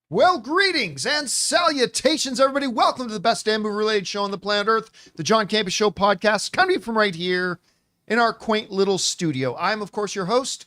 Well, greetings and salutations, everybody. Welcome to the best damn movie-related show on the planet Earth, the John Campea Show podcast, coming from right here in our quaint little studio. I'm, of course, your host,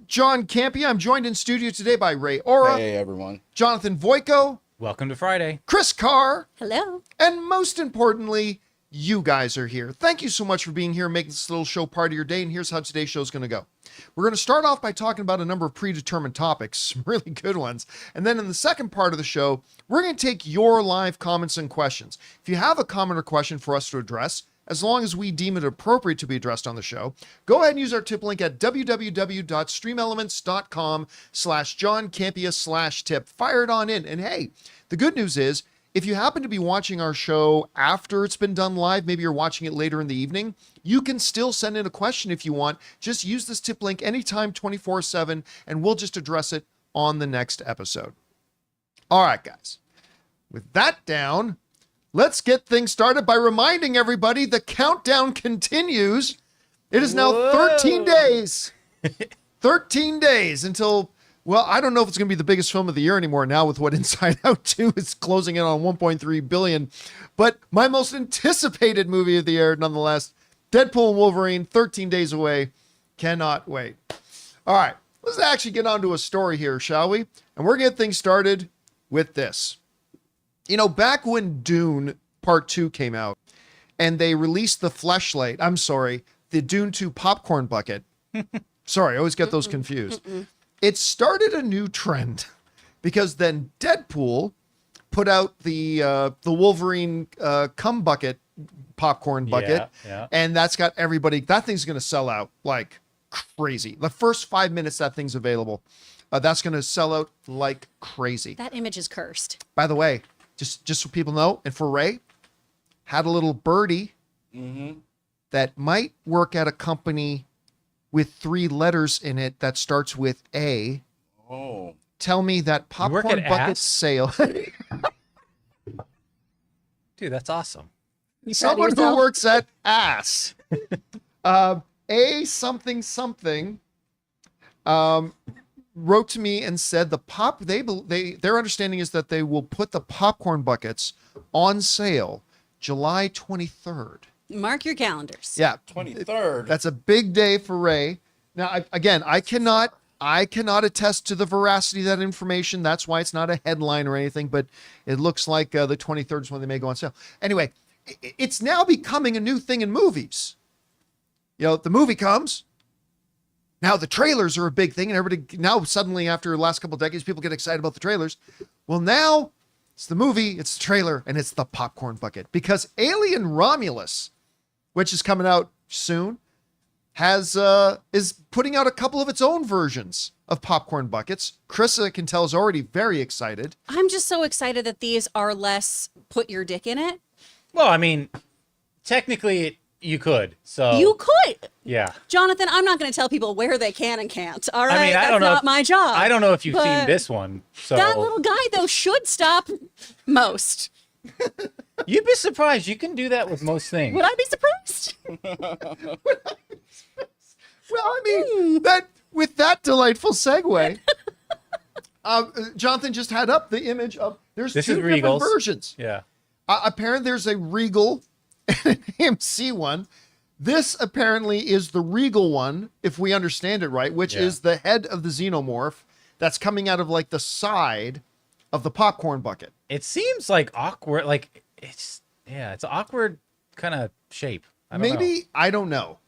John Campea. I'm joined in studio today by Ray Ora. Hey, everyone. Jonathan Voico. Welcome to Friday. Chris Carr. Hello. And most importantly, you guys are here. Thank you so much for being here and making this little show part of your day. And here's how today's show is going to go. We're going to start off by talking about a number of predetermined topics, some really good ones. And then in the second part of the show, we're going to take your live comments and questions. If you have a comment or question for us to address, as long as we deem it appropriate to be addressed on the show, go ahead and use our tip link at www.streamelements.com/JohnCampea/tip. Fire it on in. And hey, the good news is, if you happen to be watching our show after it's been done live, maybe you're watching it later in the evening, you can still send in a question if you want. Just use this tip link anytime, 24/7, and we'll just address it on the next episode. All right, guys. With that down, let's get things started by reminding everybody the countdown continues. It is now 13 days. 13 days until... Well, I don't know if it's going to be the biggest film of the year anymore now with what Inside Out 2 is closing in on 1.3 billion. But my most anticipated movie of the year, nonetheless, Deadpool and Wolverine, 13 days away. Cannot wait. All right, let's actually get on to a story here, shall we? And we're going to get things started with this. You know, back when Dune Part 2 came out and they released the the Dune 2 popcorn bucket. Sorry, I always get those confused. It started a new trend because then Deadpool put out the Wolverine cum bucket popcorn bucket, and that's got everybody. That thing's going to sell out like crazy. The first 5 minutes that thing's available, that's going to sell out like crazy. That image is cursed. By the way, just so people know, and for Ray, had a little birdie that might work at a company with 3 letters in it that starts with A. Oh. Tell me that popcorn bucket sale. Dude, that's awesome. Someone who works at ass. A something wrote to me and said their understanding is that they will put the popcorn buckets on sale July 23rd. Mark your calendars. Yeah. 23rd. That's a big day for Ray. Now, I cannot attest to the veracity of that information. That's why it's not a headline or anything, but it looks like the 23rd is when they may go on sale. Anyway, it's now becoming a new thing in movies. You know, the movie comes. Now the trailers are a big thing, and everybody now suddenly after the last couple of decades, people get excited about the trailers. Well, now it's the movie, it's the trailer, and it's the popcorn bucket because Alien Romulus, which is coming out soon, is putting out a couple of its own versions of popcorn buckets. Chris, I can tell, is already very excited. I'm just so excited that these are less put your dick in it. Well, I mean, technically you could. So You could. Yeah. Jonathan, I'm not going to tell people where they can and can't. All right. I mean, That's not my job. I don't know if you've But seen this one. So that little guy, though, should stop most. you'd be surprised. You can do that with most things. Would I be surprised? Well, I mean, that with that delightful segue, Jonathan just had up the image of there's This 2 is different Regals. versions. Yeah. Apparently, there's a Regal and an AMC one. This apparently is the Regal one, if we understand it right, which is the head of the xenomorph that's coming out of like the side of the popcorn bucket. It seems like awkward. Like it's awkward kind of shape. I don't know.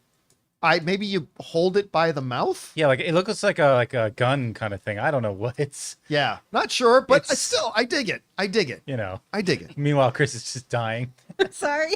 Maybe you hold it by the mouth. Yeah, like it looks like a gun kind of thing. I don't know what it's. Yeah, not sure, but still, I dig it. I dig it. You know, I dig it. Meanwhile, Chris is just dying. Sorry.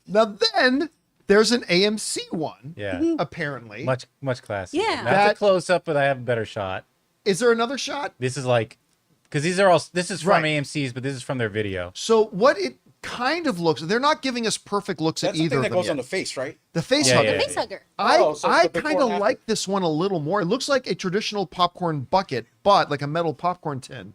Now then, there's an AMC one. Yeah. Apparently. Much classier. Yeah. That's a close up, but I have a better shot. Is there another shot? This is like, because this is from Right. AMC's, but this is from their video. So what it kind of looks, they're not giving us perfect looks That's at either the thing of that them goes yet. on the face, right? The face Yeah, hugger. yeah, Face hugger. I Oh, so it's the before kind of and after. like this one a little more. It looks like a traditional popcorn bucket, but like a metal popcorn tin,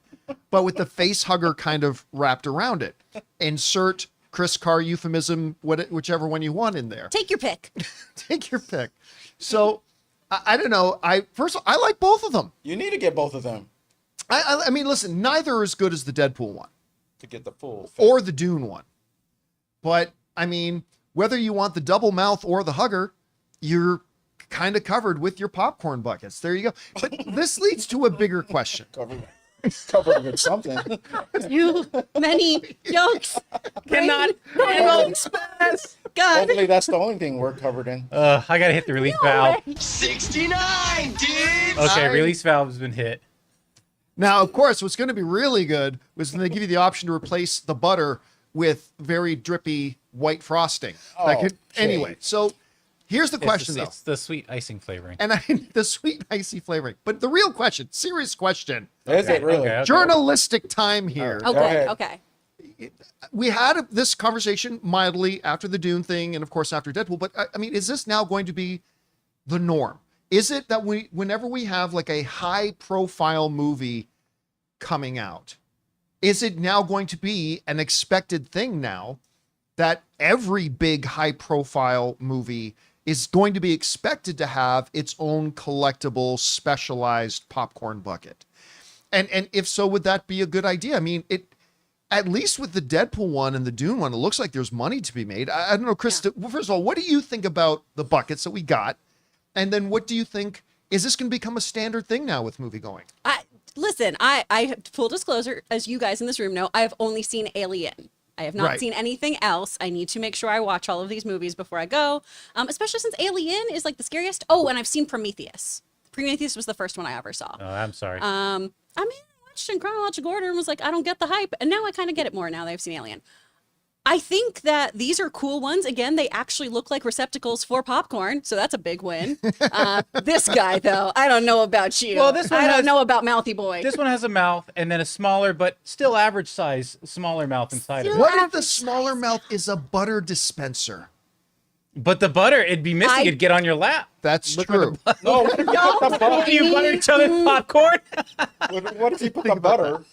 but with the face hugger kind of wrapped around it. Insert Chris Carr euphemism, whichever one you want in there. Take your pick. Take your pick. So I don't know. First of all, I like both of them. You need to get both of them. I mean, listen, neither are as good as the Deadpool one. To get the full fit. Or the Dune one. But, I mean, whether you want the double mouth or the hugger, you're kind of covered with your popcorn buckets. There you go. But this leads to a bigger question. Covered with something. You many jokes Cannot express. God. Hopefully that's the only thing we're covered in. I gotta hit the release valve. 69, dude. Okay, release valve has been hit. Now, of course, what's going to be really good was when they give you the option to replace the butter with very drippy white frosting. Anyway, so here's the question, though. It's the sweet icing flavoring. And the sweet icy flavoring. But the real question, serious question. Is it really? Okay. Journalistic time here. Okay. We had this conversation mildly after the Dune thing and, of course, after Deadpool. But, I mean, is this now going to be the norm? Is it that whenever we have like a high-profile movie coming out, is it now going to be an expected thing now that every big high-profile movie is going to be expected to have its own collectible, specialized popcorn bucket? And if so, would that be a good idea? I mean, at least with the Deadpool one and the Dune one, it looks like there's money to be made. I don't know, Chris, first of all, what do you think about the buckets that we got? And then what do you think, is this going to become a standard thing now with movie going? Listen, I full disclosure, as you guys in this room know, I have only seen Alien. I have not seen anything else. I need to make sure I watch all of these movies before I go, especially since Alien is like the scariest. Oh, and I've seen Prometheus. Prometheus was the first one I ever saw. Oh, I'm sorry. I mean, I watched in chronological order and was like, I don't get the hype. And now I kind of get it more now that I've seen Alien. I think that these are cool ones. Again, they actually look like receptacles for popcorn, so that's a big win. This guy, though, I don't know about you. Well, this one I don't know about Mouthy Boy. This one has a mouth and then a smaller, but still average size, smaller mouth inside of it. What if the smaller mouth is a butter dispenser? But the butter, it'd be missing. It'd get on your lap. That's true. No, what if you put the butter? You butter each other's popcorn? What if you put the butter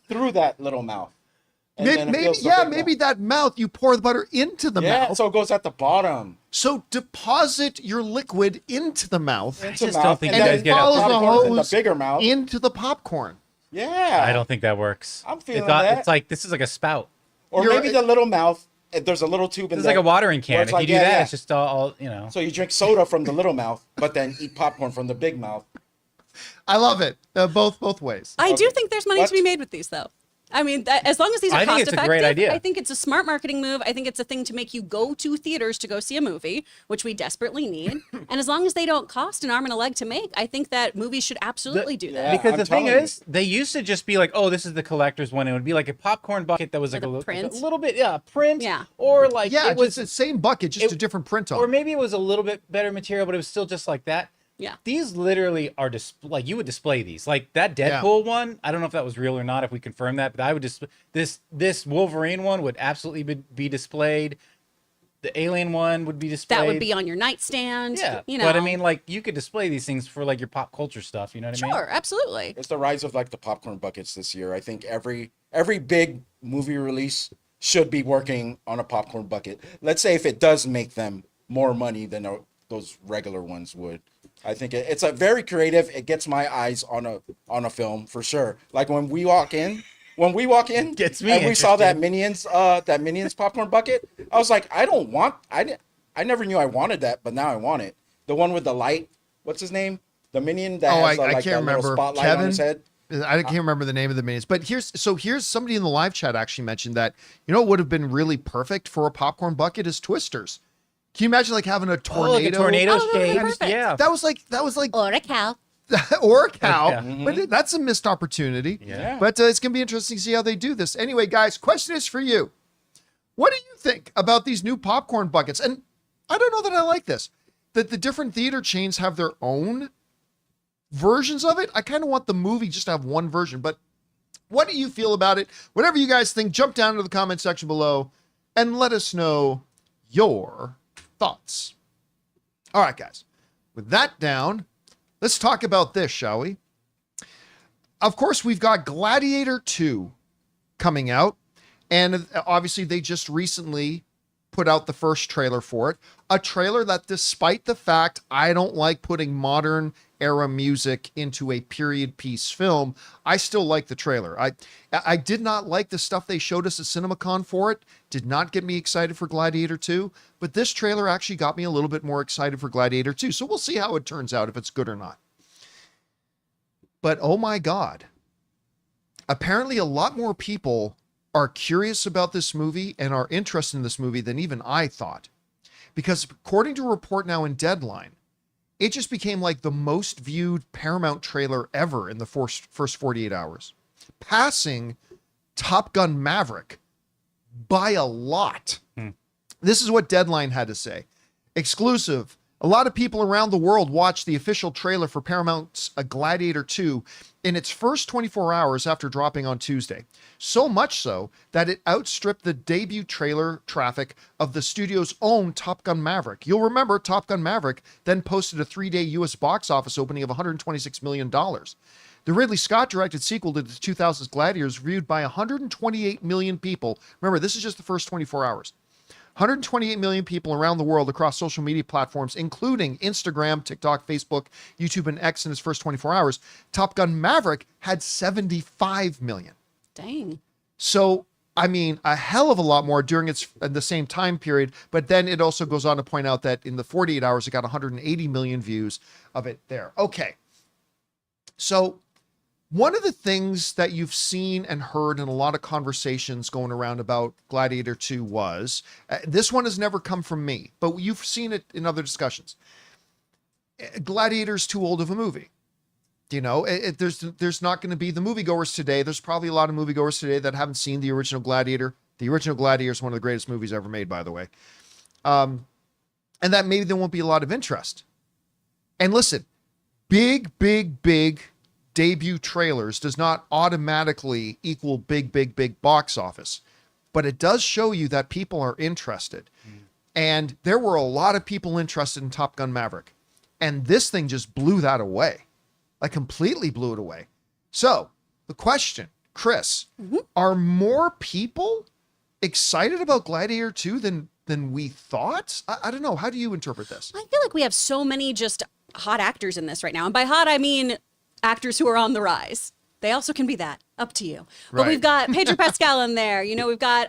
through that little mouth? Maybe that mouth, you pour the butter into the mouth. So it goes at the bottom. So deposit your liquid into the mouth. I just don't think you guys get follows the hose the bigger mouth into the popcorn. Yeah. I don't think that works. I'm feeling that. It's like, this is like a spout. Or maybe the little mouth, there's a little tube in there. It's like a watering can. If like, you do that, it's just all, you know. So you drink soda from the little mouth, but then eat popcorn from the big mouth. I love it. Both ways. I do think there's money to be made with these, though. I mean, as long as these are cost effective, a great idea. I think it's a smart marketing move. I think it's a thing to make you go to theaters to go see a movie, which we desperately need. And as long as they don't cost an arm and a leg to make, I think that movies should absolutely do that. Because the thing is, they used to just be like, oh, this is the collector's one. It would be like a popcorn bucket that was like a little bit, print. Yeah. Or like, it was the same bucket, just a different print on it. Or maybe it was a little bit better material, but it was still just like that. Yeah. These literally are like you would display these. Like that Deadpool one, I don't know if that was real or not, if we confirm that, but I would just this Wolverine one would absolutely be displayed. The Alien one would be displayed. That would be on your nightstand. Yeah. You know. But I mean, like you could display these things for like your pop culture stuff, you know what I mean? Sure, absolutely. It's the rise of like the popcorn buckets this year. I think every big movie release should be working on a popcorn bucket. Let's say if it does make them more money than those regular ones would. I think it's a very creative. It gets my eyes on a film for sure. Like when we walk in, Gets me and we saw that interested. Minions popcorn bucket, I was like, I never knew I wanted that, but now I want it. The one with the light. What's his name? The minion that has I can't remember. Spotlight Kevin? on his head. I can't remember the name of the minions, but here's somebody in the live chat actually mentioned that, you know, what would have been really perfect for a popcorn bucket is Twisters. Can you imagine like having a tornado? Like a tornado shape. Perfect. Yeah. That was like Or a cow. or a cow, Yeah. but that's a missed opportunity. Yeah. But it's going to be interesting to see how they do this. Anyway, guys, question is for you. What do you think about these new popcorn buckets? And I don't know that I like this, that the different theater chains have their own versions of it. I kind of want the movie just to have one version, but what do you feel about it? Whatever you guys think, jump down into the comment section below and let us know your thoughts. All right, guys, with that down, let's talk about this, shall we? Of course, we've got Gladiator 2 coming out, and obviously they just recently put out the first trailer for it. A trailer that, despite the fact I don't like putting modern era music into a period piece film, I still like the trailer. I did not like the stuff they showed us at CinemaCon for it. Did not get me excited for Gladiator 2, but this trailer actually got me a little bit more excited for Gladiator 2. So we'll see how it turns out, if it's good or not. But oh my God, apparently a lot more people are curious about this movie and are interested in this movie than even I thought. Because according to a report now in Deadline, it just became like the most viewed Paramount trailer ever in the first 48 hours, passing Top Gun Maverick by a lot. This is what Deadline had to say. Exclusive. A lot of people around the world watched the official trailer for Paramount's Gladiator 2 in its first 24 hours after dropping on Tuesday. So much so that it outstripped the debut trailer traffic of the studio's own Top Gun Maverick. You'll remember Top Gun Maverick then posted a 3-day US box office opening of $126 million. The Ridley Scott directed sequel to the 2000s Gladiator is viewed by 128 million people. Remember, this is just the first 24 hours. 128 million people around the world across social media platforms, including Instagram, TikTok, Facebook, YouTube, and X in its first 24 hours. Top Gun Maverick had 75 million. Dang. So, I mean, a hell of a lot more during the same time period. But then it also goes on to point out that in the 48 hours, it got 180 million views of it there. Okay. So one of the things that you've seen and heard in a lot of conversations going around about Gladiator 2 was, this one has never come from me, but you've seen it in other discussions. Gladiator's too old of a movie. You know, there's not going to be the moviegoers today. There's probably a lot of moviegoers today that haven't seen the original Gladiator. The original Gladiator is one of the greatest movies ever made, by the way. And that maybe there won't be a lot of interest. And listen, big debut trailers does not automatically equal big box office, but it does show you that people are interested. And there were a lot of people interested in Top Gun Maverick, and this thing just blew that away. Like, completely blew it away. So the question, Chris, are more people excited about Gladiator 2 than we thought? I don't know. How do you interpret this? I feel like we have so many just hot actors in this right now. And by hot, I mean actors who are on the rise. They also can be that. Up to you. But we've got Pedro Pascal in there. You know, we've got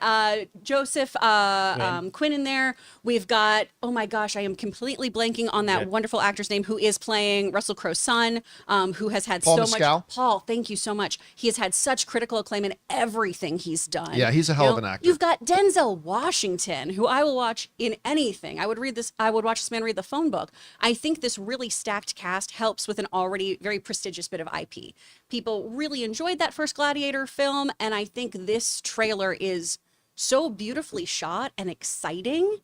Joseph Quinn in there. We've got, oh my gosh, I am completely blanking on that wonderful actor's name who is playing Russell Crowe's son, who has had Paul so Mescal? much. Paul, thank you so much. He has had such critical acclaim in everything he's done. Yeah, he's a hell of an actor. You've got Denzel Washington, who I will watch in anything. I would watch this man read the phone book. I think this really stacked cast helps with an already very prestigious bit of IP. People really enjoyed that first Gladiator film, and I think this trailer is so beautifully shot and exciting.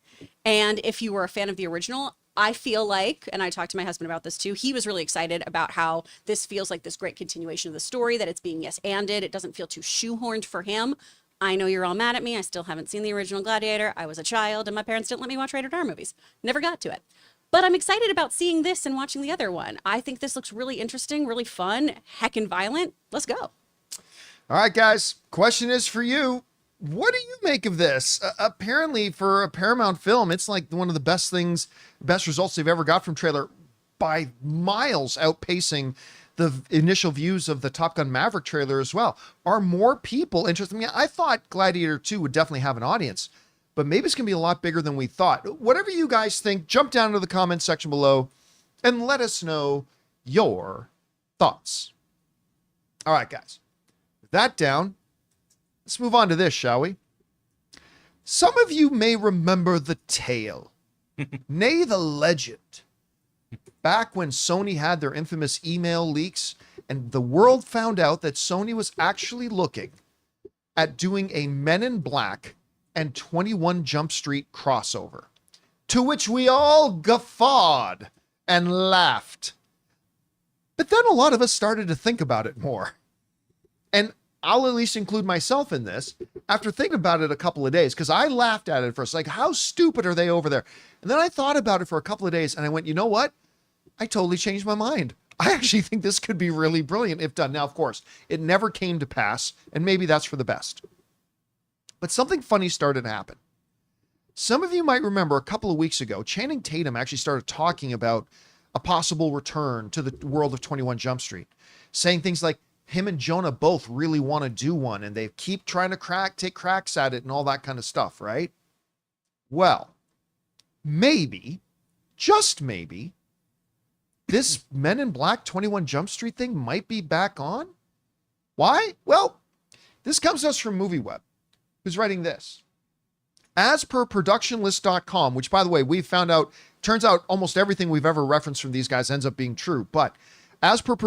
And if you were a fan of the original, I feel like, and I talked to my husband about this too, he was really excited about how this feels like this great continuation of the story, that it's being yes-anded. It doesn't feel too shoehorned for him. I know you're all mad at me. I still haven't seen the original Gladiator. I was a child, and my parents didn't let me watch rated R movies. Never got to it. But I'm excited about seeing this and watching the other one. I think this looks really interesting, really fun, heckin' violent. Let's go. All right, guys, question is for you. What do you make of this? Apparently, for a Paramount film, it's like one of the best results they've ever got from trailer, by miles outpacing the initial views of the Top Gun Maverick trailer as well. Are more people interested? I mean, I thought Gladiator 2 would definitely have an audience, but maybe it's going to be a lot bigger than we thought. Whatever you guys think, jump down into the comments section below and let us know your thoughts. All right, guys. With that down, let's move on to this, shall we? Some of you may remember the tale, nay, the legend, back when Sony had their infamous email leaks and the world found out that Sony was actually looking at doing a Men in Black and 21 Jump Street crossover, to which we all guffawed and laughed. But then a lot of us started to think about it more. And I'll at least include myself in this after thinking about it a couple of days, because I laughed at it first, like, how stupid are they over there? And then I thought about it for a couple of days and I went, you know what? I totally changed my mind. I actually think this could be really brilliant if done. Now, of course, it never came to pass, and maybe that's for the best. But something funny started to happen. Some of you might remember a couple of weeks ago, Channing Tatum actually started talking about a possible return to the world of 21 Jump Street, saying things like him and Jonah both really want to do one and they keep trying to take cracks at it and all that kind of stuff, right? Well, maybe, just maybe, this Men in Black 21 Jump Street thing might be back on. Why? Well, this comes to us from MovieWeb, who's writing this. As per productionlist.com, which, by the way, we've found out, turns out almost everything we've ever referenced from these guys ends up being true. But as per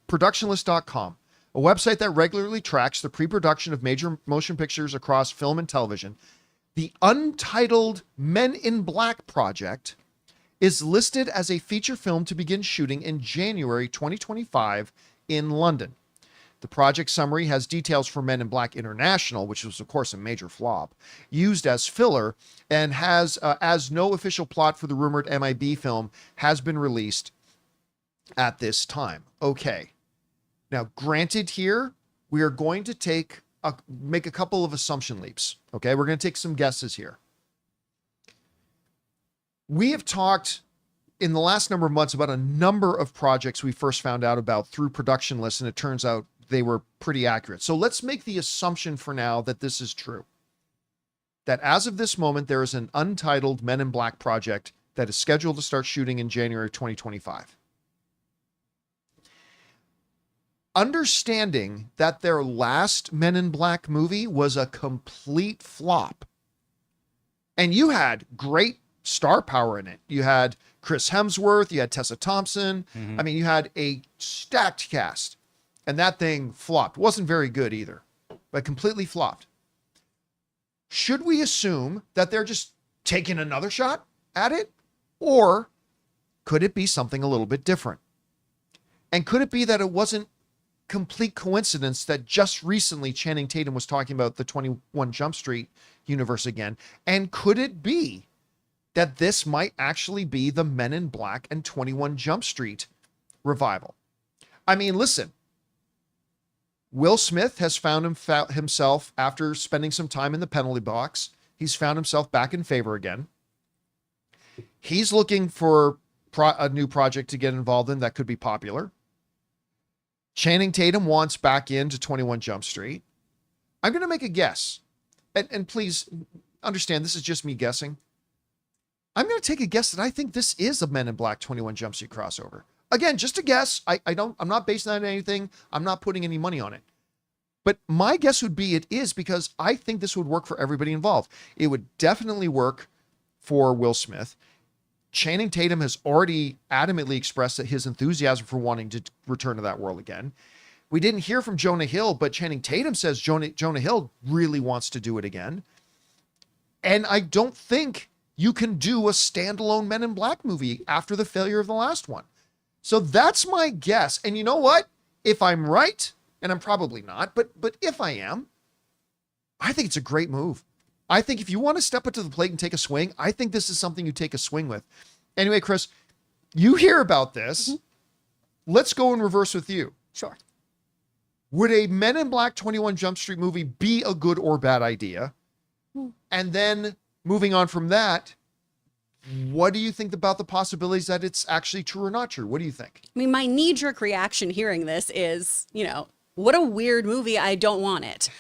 productionlist.com, a website that regularly tracks the pre-production of major motion pictures across film and television, the untitled Men in Black project is listed as a feature film to begin shooting in January 2025 in London. The project summary has details for Men in Black International, which was, of course, a major flop, used as filler, and has, as no official plot for the rumored MIB film has been released at this time. Okay. Now, granted here, we are going to make a couple of assumption leaps. Okay. We're going to take some guesses here. We have talked in the last number of months about a number of projects we first found out about through production lists, and it turns out they were pretty accurate. So let's make the assumption for now that this is true. That as of this moment, there is an untitled Men in Black project that is scheduled to start shooting in January 2025. Understanding that their last Men in Black movie was a complete flop. And you had great star power in it. You had Chris Hemsworth, you had Tessa Thompson. I mean, you had a stacked cast. And that thing flopped. Wasn't very good either, but completely flopped. Should we assume that they're just taking another shot at it? Or could it be something a little bit different? And could it be that it wasn't complete coincidence that just recently Channing Tatum was talking about the 21 Jump Street universe again? And could it be that this might actually be the Men in Black and 21 Jump Street revival? I mean, listen. Will Smith has found himself, after spending some time in the penalty box, he's found himself back in favor again. He's looking for a new project to get involved in that could be popular. Channing Tatum wants back into 21 Jump Street. I'm going to make a guess. And please understand, this is just me guessing. I'm going to take a guess that I think this is a Men in Black 21 Jump Street crossover. Again, just a guess. I'm not basing that on anything. I'm not putting any money on it. But my guess would be it is, because I think this would work for everybody involved. It would definitely work for Will Smith. Channing Tatum has already adamantly expressed that his enthusiasm for wanting to return to that world again. We didn't hear from Jonah Hill, but Channing Tatum says Jonah Hill really wants to do it again. And I don't think you can do a standalone Men in Black movie after the failure of the last one. So that's my guess. And you know what? If I'm right, and I'm probably not, but if I am, I think it's a great move. I think if you want to step up to the plate and take a swing, I think this is something you take a swing with. Anyway, Chris, you hear about this. Let's go in reverse with you. Sure. Would a Men in Black 21 Jump Street movie be a good or bad idea? And then moving on from that, what do you think about the possibilities that it's actually true or not true? What do you think? I mean, my knee-jerk reaction hearing this is, what a weird movie. I don't want it.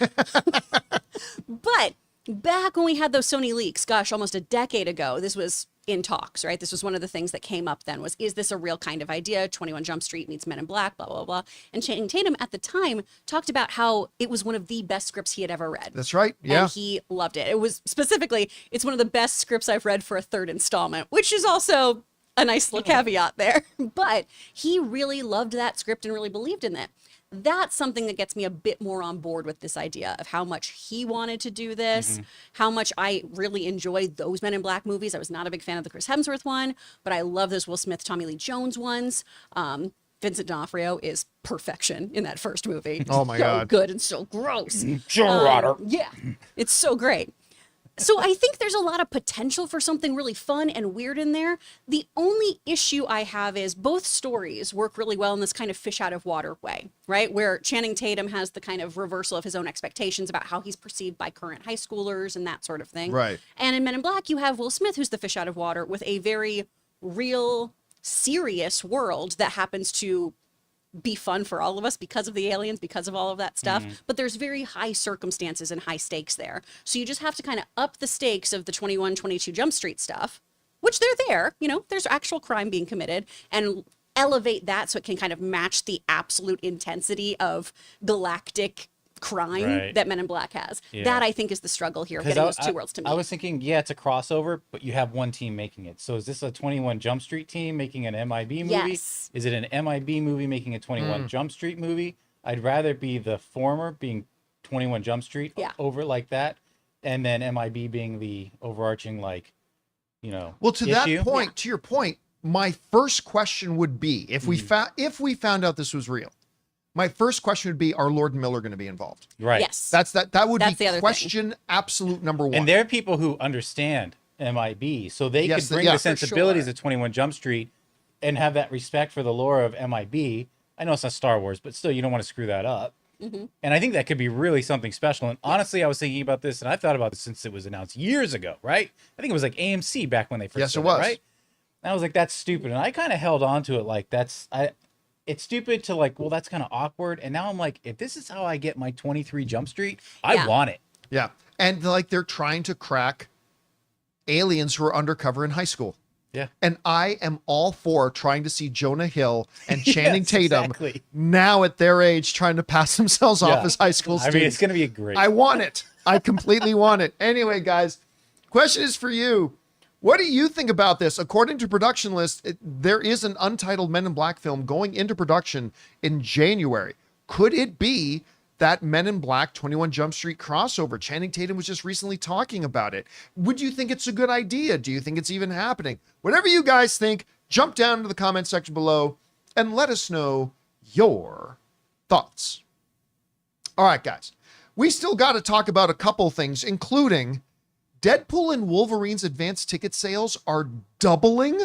But back when we had those Sony leaks, gosh, almost a decade ago, this was in talks, right? This was one of the things that came up then was, is this a real kind of idea? 21 Jump Street meets Men in Black, blah, blah, blah. And Channing Tatum at the time talked about how it was one of the best scripts he had ever read. That's right. Yeah. And he loved it. It was specifically, it's one of the best scripts I've read for a third installment, which is also a nice little caveat there. But he really loved that script and really believed in it. That's something that gets me a bit more on board with this idea of how much he wanted to do this, how much I really enjoyed those Men in Black movies. I was not a big fan of the Chris Hemsworth one, but I love those Will Smith, Tommy Lee Jones ones. Vincent D'Onofrio is perfection in that first movie. Oh my so God. Good and so gross. Joe Rotter. Yeah, it's so great. So I think there's a lot of potential for something really fun and weird in there. The only issue I have is both stories work really well in this kind of fish out of water way, right? Where Channing Tatum has the kind of reversal of his own expectations about how he's perceived by current high schoolers and that sort of thing. Right. And in Men in Black, you have Will Smith, who's the fish out of water with a very real, serious world that happens to be fun for all of us because of the aliens, because of all of that stuff. But there's very high circumstances and high stakes there. So you just have to kind of up the stakes of the 21, 22 Jump Street stuff, which they're there, you know, there's actual crime being committed, and elevate that so it can kind of match the absolute intensity of galactic crime that Men in Black has. That I think is the struggle here, getting those two worlds to meet. I was thinking, it's a crossover, but you have one team making it. So is this a 21 Jump Street team making an MIB movie? Yes. Is it an MIB movie making a 21 Jump Street movie? I'd rather be the former, being 21 Jump Street over like that, and then MIB being the overarching, like, you know, well, to issue. that point, to your point, my first question would be, if we found out this was real, my first question would be, are Lord and Miller going to be involved? Right. Yes. That would That's be the question absolute number one. And there are people who understand MIB, so they could bring the sensibilities of 21 Jump Street and have that respect for the lore of MIB. I know it's not Star Wars, but still, you don't want to screw that up. And I think that could be really something special. And honestly, I was thinking about this, and I thought about this since it was announced years ago, right? I think it was like AMC back when they first Yes, it was. right? And I was like, that's stupid. And I kind of held on to it like it's stupid to like, well, that's kind of awkward. And now I'm like, if this is how I get my 23 Jump Street, I want it. Yeah. And like they're trying to crack aliens who are undercover in high school. Yeah. And I am all for trying to see Jonah Hill and Channing Tatum exactly. now at their age trying to pass themselves off as high school students. I mean, it's going to be great. I want it. I completely want it. Anyway, guys, question is for you. What do you think about this? According to Production List, there is an untitled Men in Black film going into production in January. Could it be that Men in Black 21 Jump Street crossover? Channing Tatum was just recently talking about it. Would you think it's a good idea? Do you think it's even happening? Whatever you guys think, jump down into the comment section below and let us know your thoughts. All right, guys. We still got to talk about a couple things, including Deadpool and Wolverine's advanced ticket sales are doubling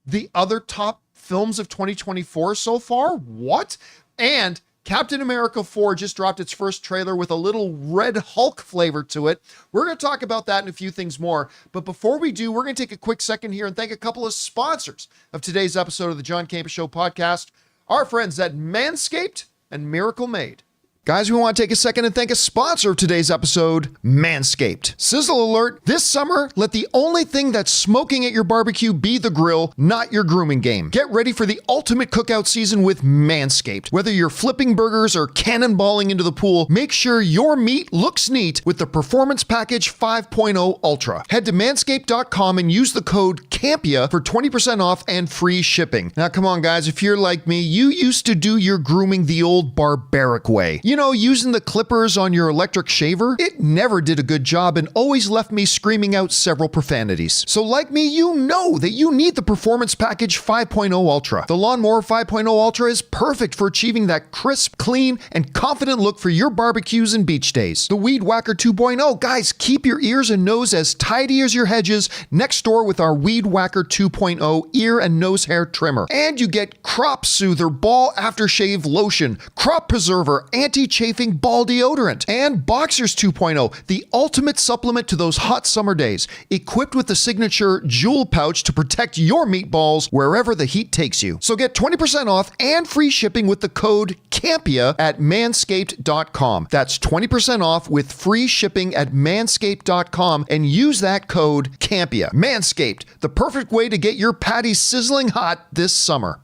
the other top films of 2024 so far. What? And Captain America 4 just dropped its first trailer with a little Red Hulk flavor to it. We're going to talk about that and a few things more. But before we do, we're going to take a quick second here and thank a couple of sponsors of today's episode of the John Campea Show podcast, our friends at Manscaped and Miracle Made. Guys, we want to take a second and thank a sponsor of today's episode, Manscaped. Sizzle alert, this summer, let the only thing that's smoking at your barbecue be the grill, not your grooming game. Get ready for the ultimate cookout season with Manscaped. Whether you're flipping burgers or cannonballing into the pool, make sure your meat looks neat with the Performance Package 5.0 Ultra. Head to manscaped.com and use the code CAMPEA for 20% off and free shipping. Now, come on, guys, if you're like me, you used to do your grooming the old barbaric way. You know, using the clippers on your electric shaver, it never did a good job and always left me screaming out several profanities. So like me, you know that you need the Performance Package 5.0 Ultra. The Lawnmower 5.0 Ultra is perfect for achieving that crisp, clean, and confident look for your barbecues and beach days. The Weed Whacker 2.0, guys, keep your ears and nose as tidy as your hedges next door with our Weed Whacker 2.0 ear and nose hair trimmer. And you get Crop Soother Ball Aftershave Lotion, Crop Preserver, Anti-Chafing Ball Deodorant, and Boxers 2.0, the ultimate supplement to those hot summer days, equipped with the signature jewel pouch to protect your meatballs wherever the heat takes you. So get 20% off and free shipping with the code CAMPEA at manscaped.com. That's 20% off with free shipping at manscaped.com and use that code CAMPEA. Manscaped, the perfect way to get your patties sizzling hot this summer.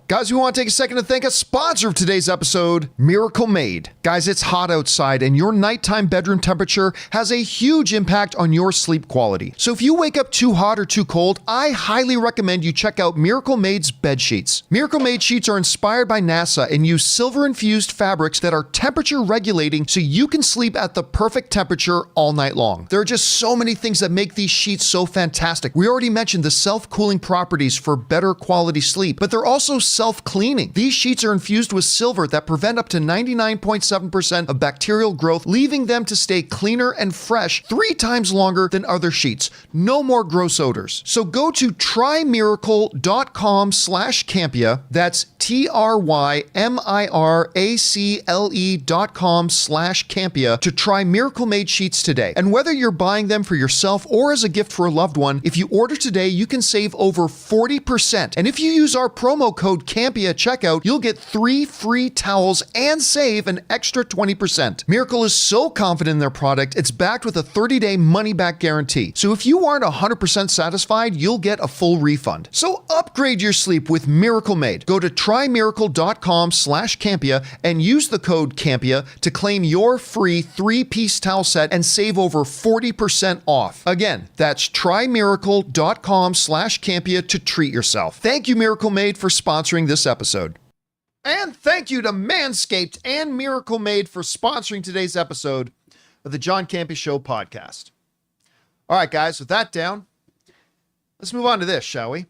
Guys, we want to take a second to thank a sponsor of today's episode, Miracle Made. Guys, it's hot outside and your nighttime bedroom temperature has a huge impact on your sleep quality. So if you wake up too hot or too cold, I highly recommend you check out Miracle Made's bed sheets. Miracle Made sheets are inspired by NASA and use silver-infused fabrics that are temperature regulating so you can sleep at the perfect temperature all night long. There are just so many things that make these sheets so fantastic. We already mentioned the self-cooling properties for better quality sleep, but they're also self-cleaning. These sheets are infused with silver that prevent up to 99.7% of bacterial growth, leaving them to stay cleaner and fresh 3 times longer than other sheets. No more gross odors. So go to trymiracle.com/Campea. That's TRYMIRACLE.com/Campea to try Miracle Made sheets today. And whether you're buying them for yourself or as a gift for a loved one, if you order today, you can save over 40%. And if you use our promo code Campea at checkout, you'll get 3 free towels and save an extra 20%. Miracle is so confident in their product, it's backed with a 30-day money-back guarantee. So if you aren't 100% satisfied, you'll get a full refund. So upgrade your sleep with Miracle Made. Go to trymiracle.com/Campea and use the code Campea to claim your free 3-piece towel set and save over 40% off. Again, that's trymiracle.com/Campea to treat yourself. Thank you, Miracle Made, for sponsoring this episode. And thank you to Manscaped and Miracle Made for sponsoring today's episode of the John Campea Show podcast. All right, guys, with that down, let's move on to this, shall we?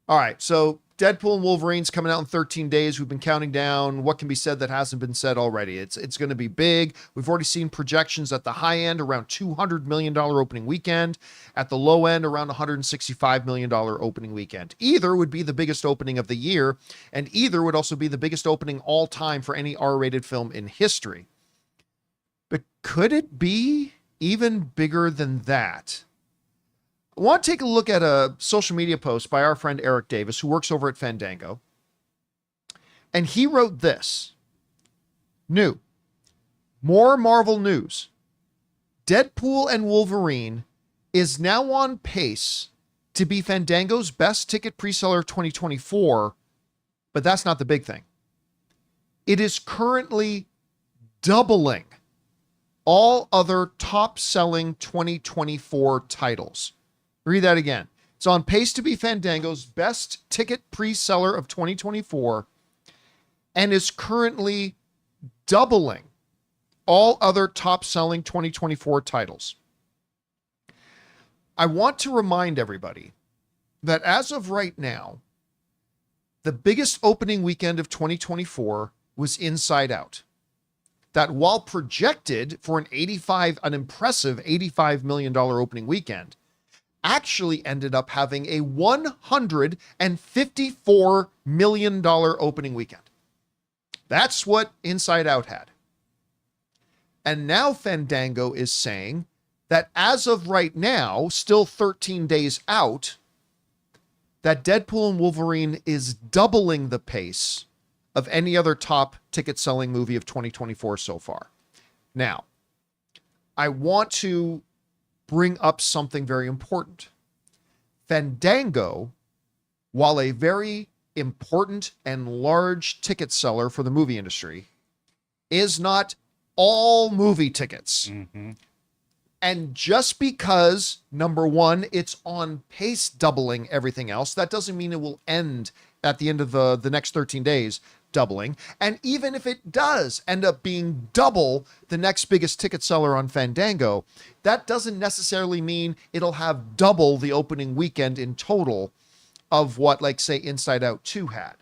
All right, so Deadpool and Wolverine's coming out in 13 days. We've been counting down what can be said that hasn't been said already. It's going to be big. We've already seen projections at the high end around $200 million opening weekend. At the low end, around $165 million opening weekend. Either would be the biggest opening of the year, and either would also be the biggest opening all time for any R-rated film in history. But could it be even bigger than that? I want to take a look at a social media post by our friend Eric Davis, who works over at Fandango. And he wrote this. New. More Marvel news. Deadpool and Wolverine is now on pace to be Fandango's best ticket pre-seller of 2024, but that's not the big thing. It is currently doubling all other top-selling 2024 titles. Read that again. It's on pace to be Fandango's best ticket pre-seller of 2024 and is currently doubling all other top-selling 2024 titles. I want to remind everybody that as of right now, the biggest opening weekend of 2024 was Inside Out. That while projected for an impressive $85 million opening weekend, actually ended up having a $154 million opening weekend. That's what Inside Out had. And now Fandango is saying that as of right now, still 13 days out, that Deadpool and Wolverine is doubling the pace of any other top ticket selling movie of 2024 so far. Now, I want to bring up something very important. Fandango, while a very important and large ticket seller for the movie industry, is not all movie tickets. Mm-hmm. And just because, number one, it's on pace doubling everything else, that doesn't mean it will end at the end of the next 13 days doubling. And even if it does end up being double the next biggest ticket seller on Fandango, that doesn't necessarily mean it'll have double the opening weekend in total of what, like, say, Inside Out 2 had.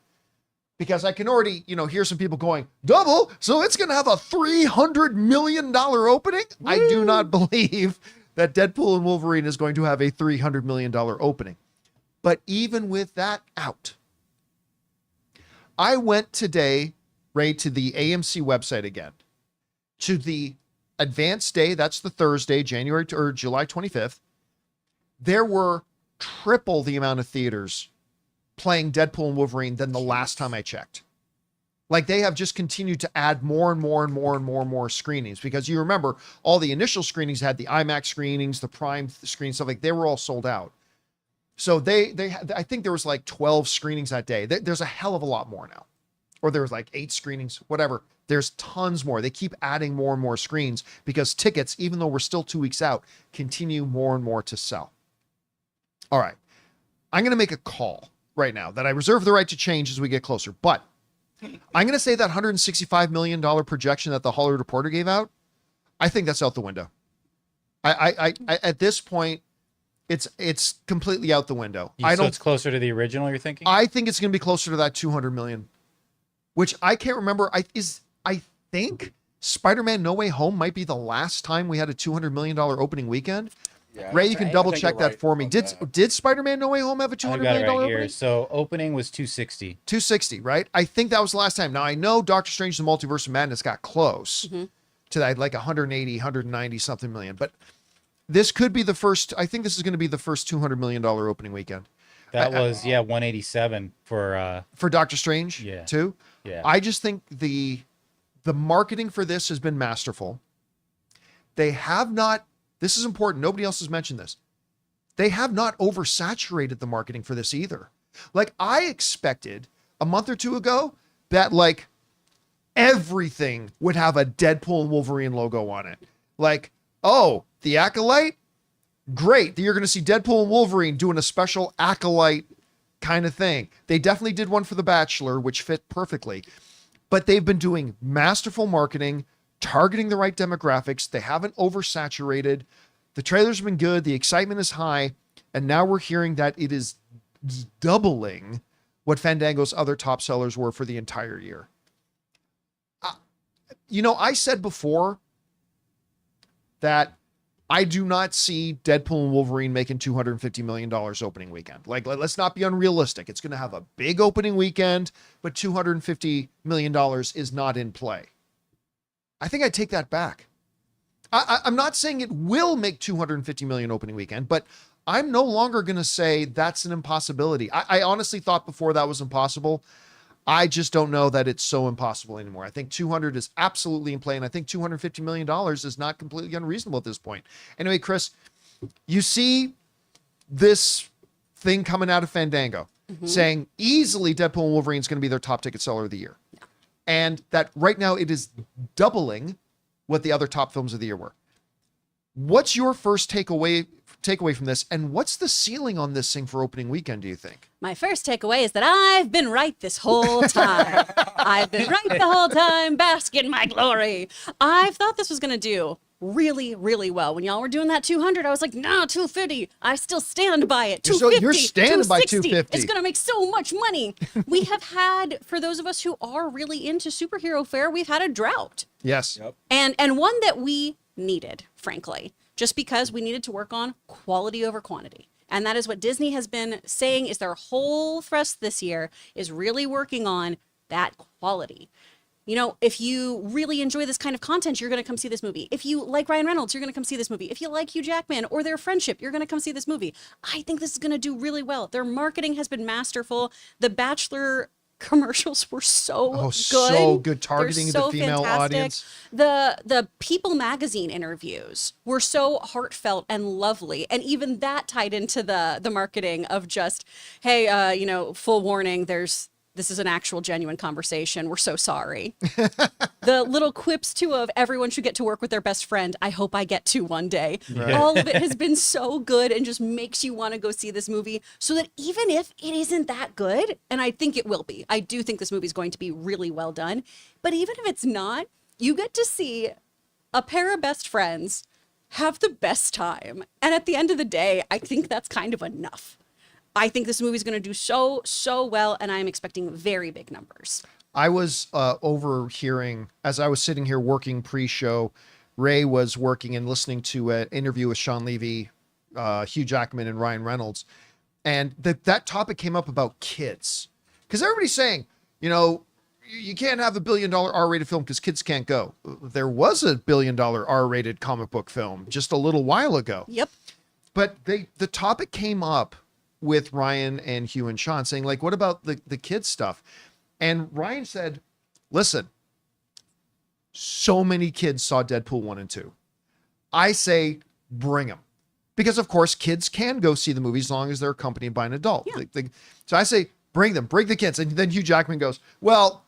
Because I can already, hear some people going, double? So it's going to have a $300 million opening? Woo! I do not believe that Deadpool and Wolverine is going to have a $300 million opening. But even with that out, I went today, Ray, to the AMC website again, to the advanced day, that's the Thursday, July 25th. There were triple the amount of theaters playing Deadpool and Wolverine than the last time I checked. Like, they have just continued to add more and more screenings, because you remember all the initial screenings had the IMAX screenings, the Prime screenings, stuff like they were all sold out. So I think there was like 12 screenings that day. There's a hell of a lot more now, or there was like 8 screenings, whatever. There's tons more. They keep adding more and more screens because tickets, even though we're still 2 weeks out, continue more and more to sell. All right. I'm going to make a call right now that I reserve the right to change as we get closer, but I'm going to say that $165 million projection that the Hollywood Reporter gave out, I think that's out the window. I at this point, It's completely out the window. So it's closer to the original, you're thinking? I think it's going to be closer to that 200 million, which I can't remember. I think Spider-Man No Way Home might be the last time we had a $200 million opening weekend. Yeah, Ray, you can double check that for me. Did Spider-Man No Way Home have a $200 million opening? Here. So opening was 260. 260, right? I think that was the last time. Now I know Doctor Strange: The Multiverse of Madness got close to that, like 180, 190 something million. But this could be the first. I think this is going to be the first $200 million opening weekend. That was 187 for Doctor Strange. Yeah. Too. Yeah. I just think the marketing for this has been masterful. They have not. This is important. Nobody else has mentioned this. They have not oversaturated the marketing for this either. Like, I expected a month or two ago that like everything would have a Deadpool and Wolverine logo on it. Like, oh, the Acolyte? Great. You're going to see Deadpool and Wolverine doing a special Acolyte kind of thing. They definitely did one for The Bachelor, which fit perfectly. But they've been doing masterful marketing, targeting the right demographics. They haven't oversaturated. The trailer's been good. The excitement is high. And now we're hearing that it is doubling what Fandango's other top sellers were for the entire year. I said before that I do not see Deadpool and Wolverine making $250 million opening weekend. Like, let's not be unrealistic. It's going to have a big opening weekend, but $250 million is not in play. I think I take that back. I'm not saying it will make $250 million opening weekend, but I'm no longer going to say that's an impossibility. I honestly thought before that was impossible. I just don't know that it's so impossible anymore. I think 200 is absolutely in play, and I think $250 million is not completely unreasonable at this point. Anyway, Chris, you see this thing coming out of Fandango saying easily Deadpool and Wolverine is going to be their top ticket seller of the year. Yeah. And that right now it is doubling what the other top films of the year were. What's your first takeaway from this, and what's the ceiling on this thing for opening weekend, do you think? My first takeaway is that I've been right this whole time. I've been right the whole time. Bask in my glory. I've thought this was going to do really, really well. When y'all were doing that 200, I was like, no, 250. I still stand by it. 250. You're standing by 250. It's going to make so much money. We have had, for those of us who are really into superhero fare, we've had a drought. Yes. Yep. And one that we needed, frankly, just because we needed to work on quality over quantity. And that is what Disney has been saying is their whole thrust this year, is really working on that quality. You know, if you really enjoy this kind of content, you're going to come see this movie. If you like Ryan Reynolds, you're going to come see this movie. If you like Hugh Jackman or their friendship, you're going to come see this movie. I think this is going to do really well. Their marketing has been masterful. The Bachelor commercials were so good. So good, targeting the female audience. The People magazine interviews were so heartfelt and lovely, and even that tied into the marketing of just, hey, full warning, this is an actual genuine conversation. We're so sorry. The little quips too of everyone should get to work with their best friend. I hope I get to one day. Right. All of it has been so good and just makes you want to go see this movie, so that even if it isn't that good, and I think it will be, I do think this movie is going to be really well done, but even if it's not, you get to see a pair of best friends have the best time. And at the end of the day, I think that's kind of enough. I think this movie is going to do so well, and I'm expecting very big numbers. I was overhearing, as I was sitting here working pre-show, Ray was working and listening to an interview with Sean Levy, Hugh Jackman, and Ryan Reynolds. And that topic came up about kids. Because everybody's saying, you can't have $1 billion R-rated film because kids can't go. There was a $1 billion R-rated comic book film just a little while ago. Yep. But the topic came up with Ryan and Hugh and Sean saying, like, what about the kids stuff? And Ryan said, listen, so many kids saw Deadpool 1 and 2. I say, bring them. Because of course, kids can go see the movie as long as they're accompanied by an adult. Yeah. So I say, bring the kids. And then Hugh Jackman goes, well,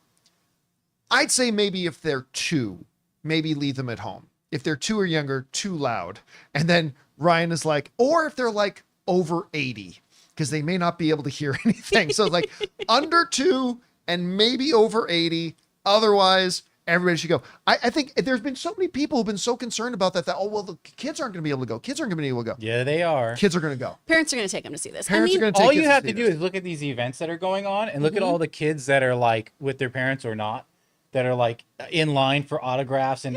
I'd say maybe if they're 2, maybe leave them at home. If they're 2 or younger, too loud. And then Ryan is like, or if they're like over 80, because they may not be able to hear anything. So it's like under 2 and maybe over 80. Otherwise, Everybody should go. I think there's been so many people who've been so concerned about that, oh, well, the kids aren't going to be able to go. Kids aren't going to be able to go. Yeah, they are. Kids are going to go. Parents are going to take them to see this. Parents are going to take all kids you have to see do this. is look at these events that are going on and look at all the kids that are like with their parents or not, that are like in line for autographs and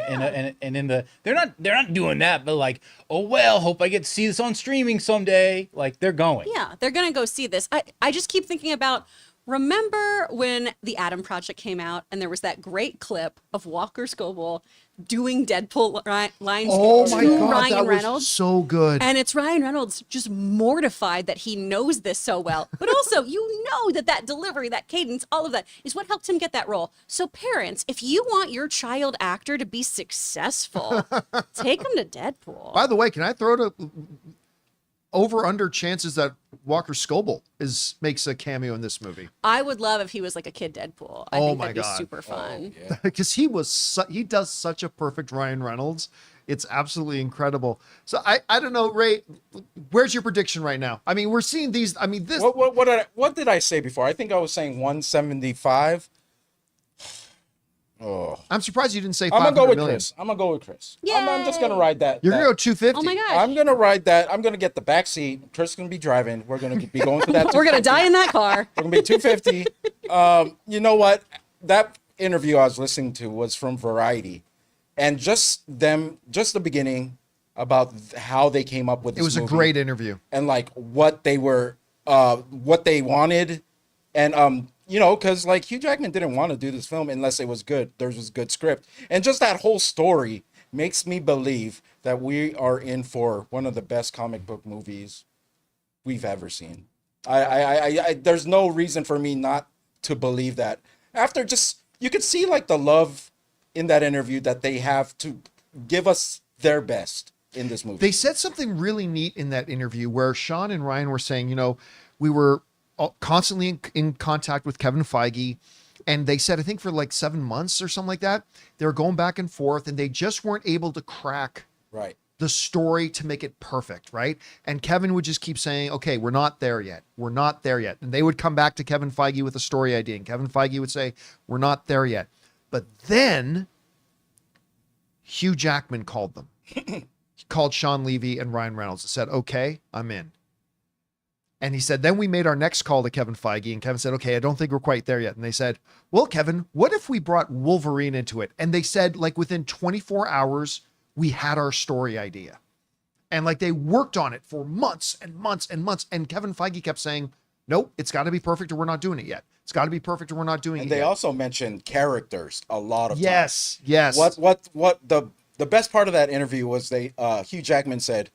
in the they're not doing that, but like, oh well, hope I get to see this on streaming someday. Like they're going. Yeah, they're going to go see this. I just keep thinking about, remember when the Adam Project came out and there was that great clip of Walker Scobell doing Deadpool lines to Ryan that Reynolds? was so good. And it's Ryan Reynolds just mortified that he knows this so well. But also, you know that delivery, that cadence, all of that is what helped him get that role. So parents, if you want your child actor to be successful, take him to Deadpool. By the way, can I throw to over under chances that Walker Scobell makes a cameo in this movie? I would love if he was like a kid Deadpool. I think that'd be super fun. Because he does such a perfect Ryan Reynolds. It's absolutely incredible. So I don't know, Ray, where's your prediction right now? I mean, we're seeing these. I mean, this. What did I say before? I think I was saying 175. Oh, I'm surprised you didn't say I'm 500 gonna go with million. Chris. I'm gonna go with Chris. Yay! I'm just gonna ride that. You're gonna go 250. Oh my gosh. I'm gonna ride that. I'm gonna get the back seat. Chris is gonna be driving. We're gonna be going to that. We're going to die in that car. We're gonna be 250. You know what? That interview I was listening to was from Variety, and just the beginning about how they came up with this. It was movie a great interview, and like what they wanted, and you know, because like Hugh Jackman didn't want to do this film unless it was good. There was a good script, and just that whole story makes me believe that we are in for one of the best comic book movies we've ever seen. There's no reason for me not to believe that. After just, you could see like the love in that interview that they have to give us their best in this movie. They said something really neat in that interview where Sean and Ryan were saying, you know, we were constantly in contact with Kevin Feige, and they said, I think for like 7 months or something like that, they were going back and forth, and they just weren't able to crack the story to make it perfect, right? And Kevin would just keep saying, okay, we're not there yet. We're not there yet. And they would come back to Kevin Feige with a story idea, and Kevin Feige would say, we're not there yet. But then Hugh Jackman called them. He called Sean Levy and Ryan Reynolds and said, okay, I'm in. And he said, then we made our next call to Kevin Feige, and Kevin said, okay, I don't think we're quite there yet. And they said, well, Kevin, what if we brought Wolverine into it? And they said, like, within 24 hours, we had our story idea. And like, they worked on it for months and months and months. And Kevin Feige kept saying, nope, it's got to be perfect or we're not doing it yet. It's got to be perfect or we're not doing it yet. And they also mentioned characters a lot of times. Yes. What the best part of that interview was Hugh Jackman said,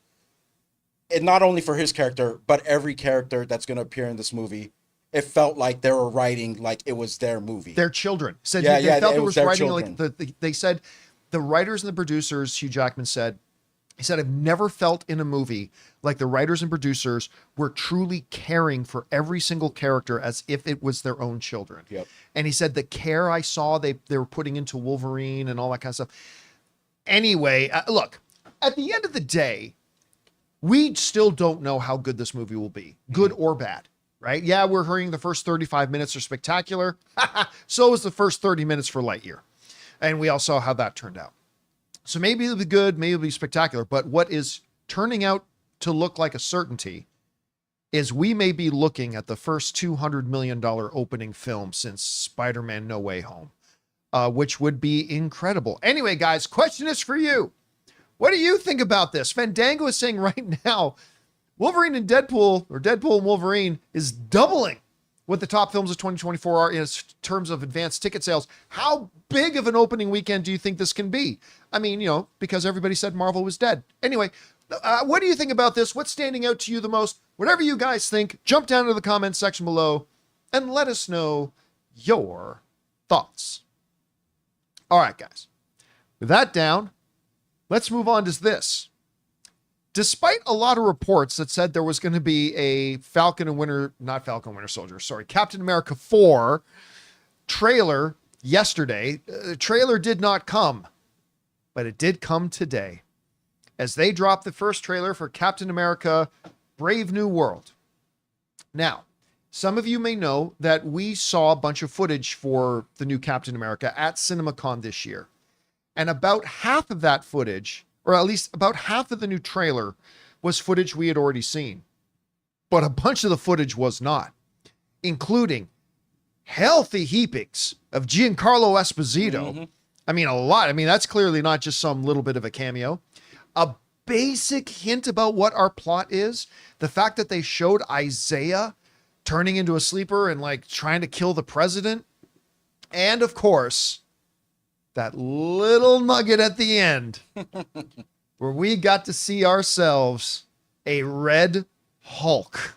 and not only for his character, but every character that's going to appear in this movie, it felt like they were writing like it was their movie. Their children. Said they felt it was their writing children. like they said, the writers and the producers, Hugh Jackman said, he said, I've never felt in a movie like the writers and producers were truly caring for every single character as if it was their own children. Yep. And he said, the care I saw they were putting into Wolverine and all that kind of stuff. Anyway, look, at the end of the day, we still don't know how good this movie will be, good or bad, right? Yeah, we're hearing the first 35 minutes are spectacular. So was the first 30 minutes for Lightyear. And we all saw how that turned out. So maybe it'll be good, maybe it'll be spectacular. But what is turning out to look like a certainty is we may be looking at the first $200 million opening film since Spider-Man No Way Home, which would be incredible. Anyway, guys, question is for you. What do you think about this? Fandango is saying right now, Wolverine and Deadpool, or Deadpool and Wolverine, is doubling what the top films of 2024 are in terms of advanced ticket sales. How big of an opening weekend do you think this can be? I mean, you know, because everybody said Marvel was dead. Anyway, what do you think about this? What's standing out to you the most? Whatever you guys think, jump down to the comments section below and let us know your thoughts. All right, guys. With that down, let's move on to this. Despite a lot of reports that said there was going to be a Captain America 4 trailer yesterday, the trailer did not come, but it did come today as they dropped the first trailer for Captain America Brave New World. Now, some of you may know that we saw a bunch of footage for the new Captain America at CinemaCon this year. And about half of that footage, or at least about half of the new trailer, was footage we had already seen. But a bunch of the footage was not, including healthy heapings of Giancarlo Esposito. Mm-hmm. I mean, a lot. I mean, that's clearly not just some little bit of a cameo. A basic hint about what our plot is. The fact that they showed Isaiah turning into a sleeper and like trying to kill the president. And of course, that little nugget at the end where we got to see ourselves a Red Hulk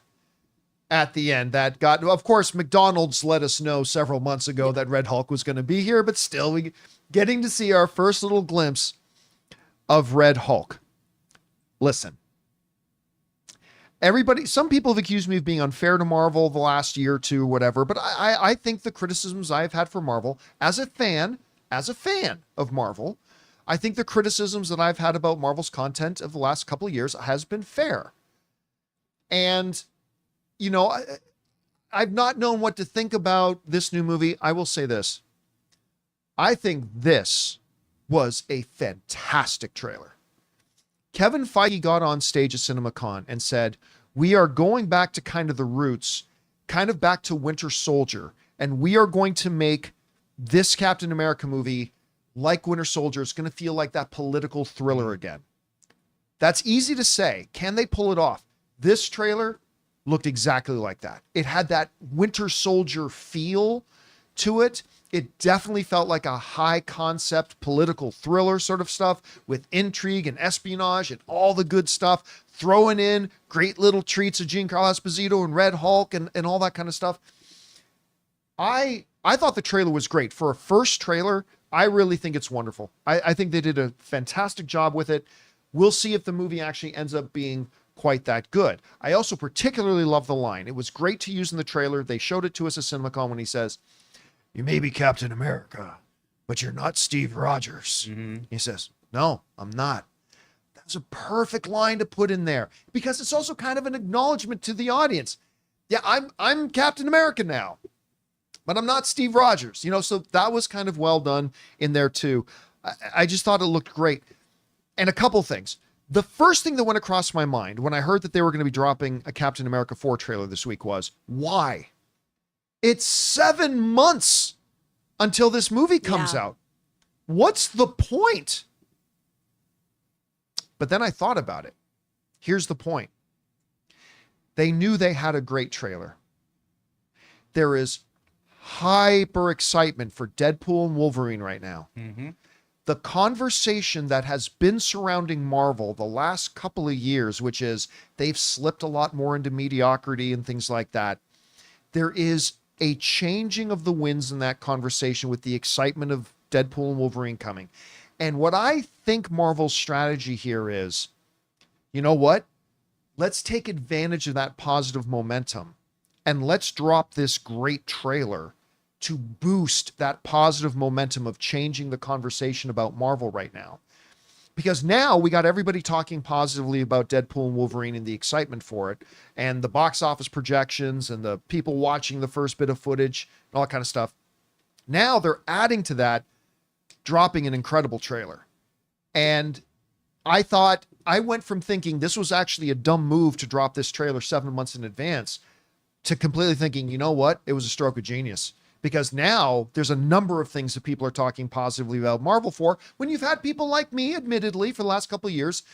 at the end. That got, of course, McDonald's let us know several months ago that Red Hulk was going to be here, but still we getting to see our first little glimpse of Red Hulk. Listen, some people have accused me of being unfair to Marvel the last year or two, whatever, but I think the criticisms I've had for Marvel as a fan of Marvel, I think the criticisms that I've had about Marvel's content of the last couple of years has been fair. And, you know, I've not known what to think about this new movie. I will say this. I think this was a fantastic trailer. Kevin Feige got on stage at CinemaCon and said, we are going back to kind of the roots, kind of back to Winter Soldier, and we are going to make this Captain America movie like Winter Soldier. It's going to feel like that political thriller again. That's easy to say. Can they pull it off? This trailer looked exactly like that. It had that Winter Soldier feel to it. It definitely felt like a high concept political thriller sort of stuff with intrigue and espionage and all the good stuff, throwing in great little treats of Giancarlo Esposito and Red Hulk and all that kind of stuff. I thought the trailer was great. For a first trailer, I really think it's wonderful. I think they did a fantastic job with it. We'll see if the movie actually ends up being quite that good. I also particularly love the line. It was great to use in the trailer. They showed it to us at CinemaCon when he says, "You may be Captain America, but you're not Steve Rogers." Mm-hmm. He says, "No, I'm not." That was a perfect line to put in there because it's also kind of an acknowledgement to the audience. Yeah, I'm Captain America now, but I'm not Steve Rogers. You know, so that was kind of well done in there too. I just thought it looked great. And a couple things. The first thing that went across my mind when I heard that they were going to be dropping a Captain America 4 trailer this week was, why? It's 7 months until this movie comes out. What's the point? But then I thought about it. Here's the point. They knew they had a great trailer. There is hyper excitement for Deadpool and Wolverine right now. Mm-hmm. The conversation that has been surrounding Marvel the last couple of years, which is they've slipped a lot more into mediocrity and things like that. There is a changing of the winds in that conversation with the excitement of Deadpool and Wolverine coming. And what I think Marvel's strategy here is, you know what? Let's take advantage of that positive momentum and let's drop this great trailer to boost that positive momentum of changing the conversation about Marvel right now. Because now we got everybody talking positively about Deadpool and Wolverine and the excitement for it and the box office projections and the people watching the first bit of footage and all that kind of stuff. Now they're adding to that, dropping an incredible trailer. And I went from thinking this was actually a dumb move to drop this trailer 7 months in advance to completely thinking, you know what? It was a stroke of genius. Because now there's a number of things that people are talking positively about Marvel for, when you've had people like me, admittedly, for the last couple of years,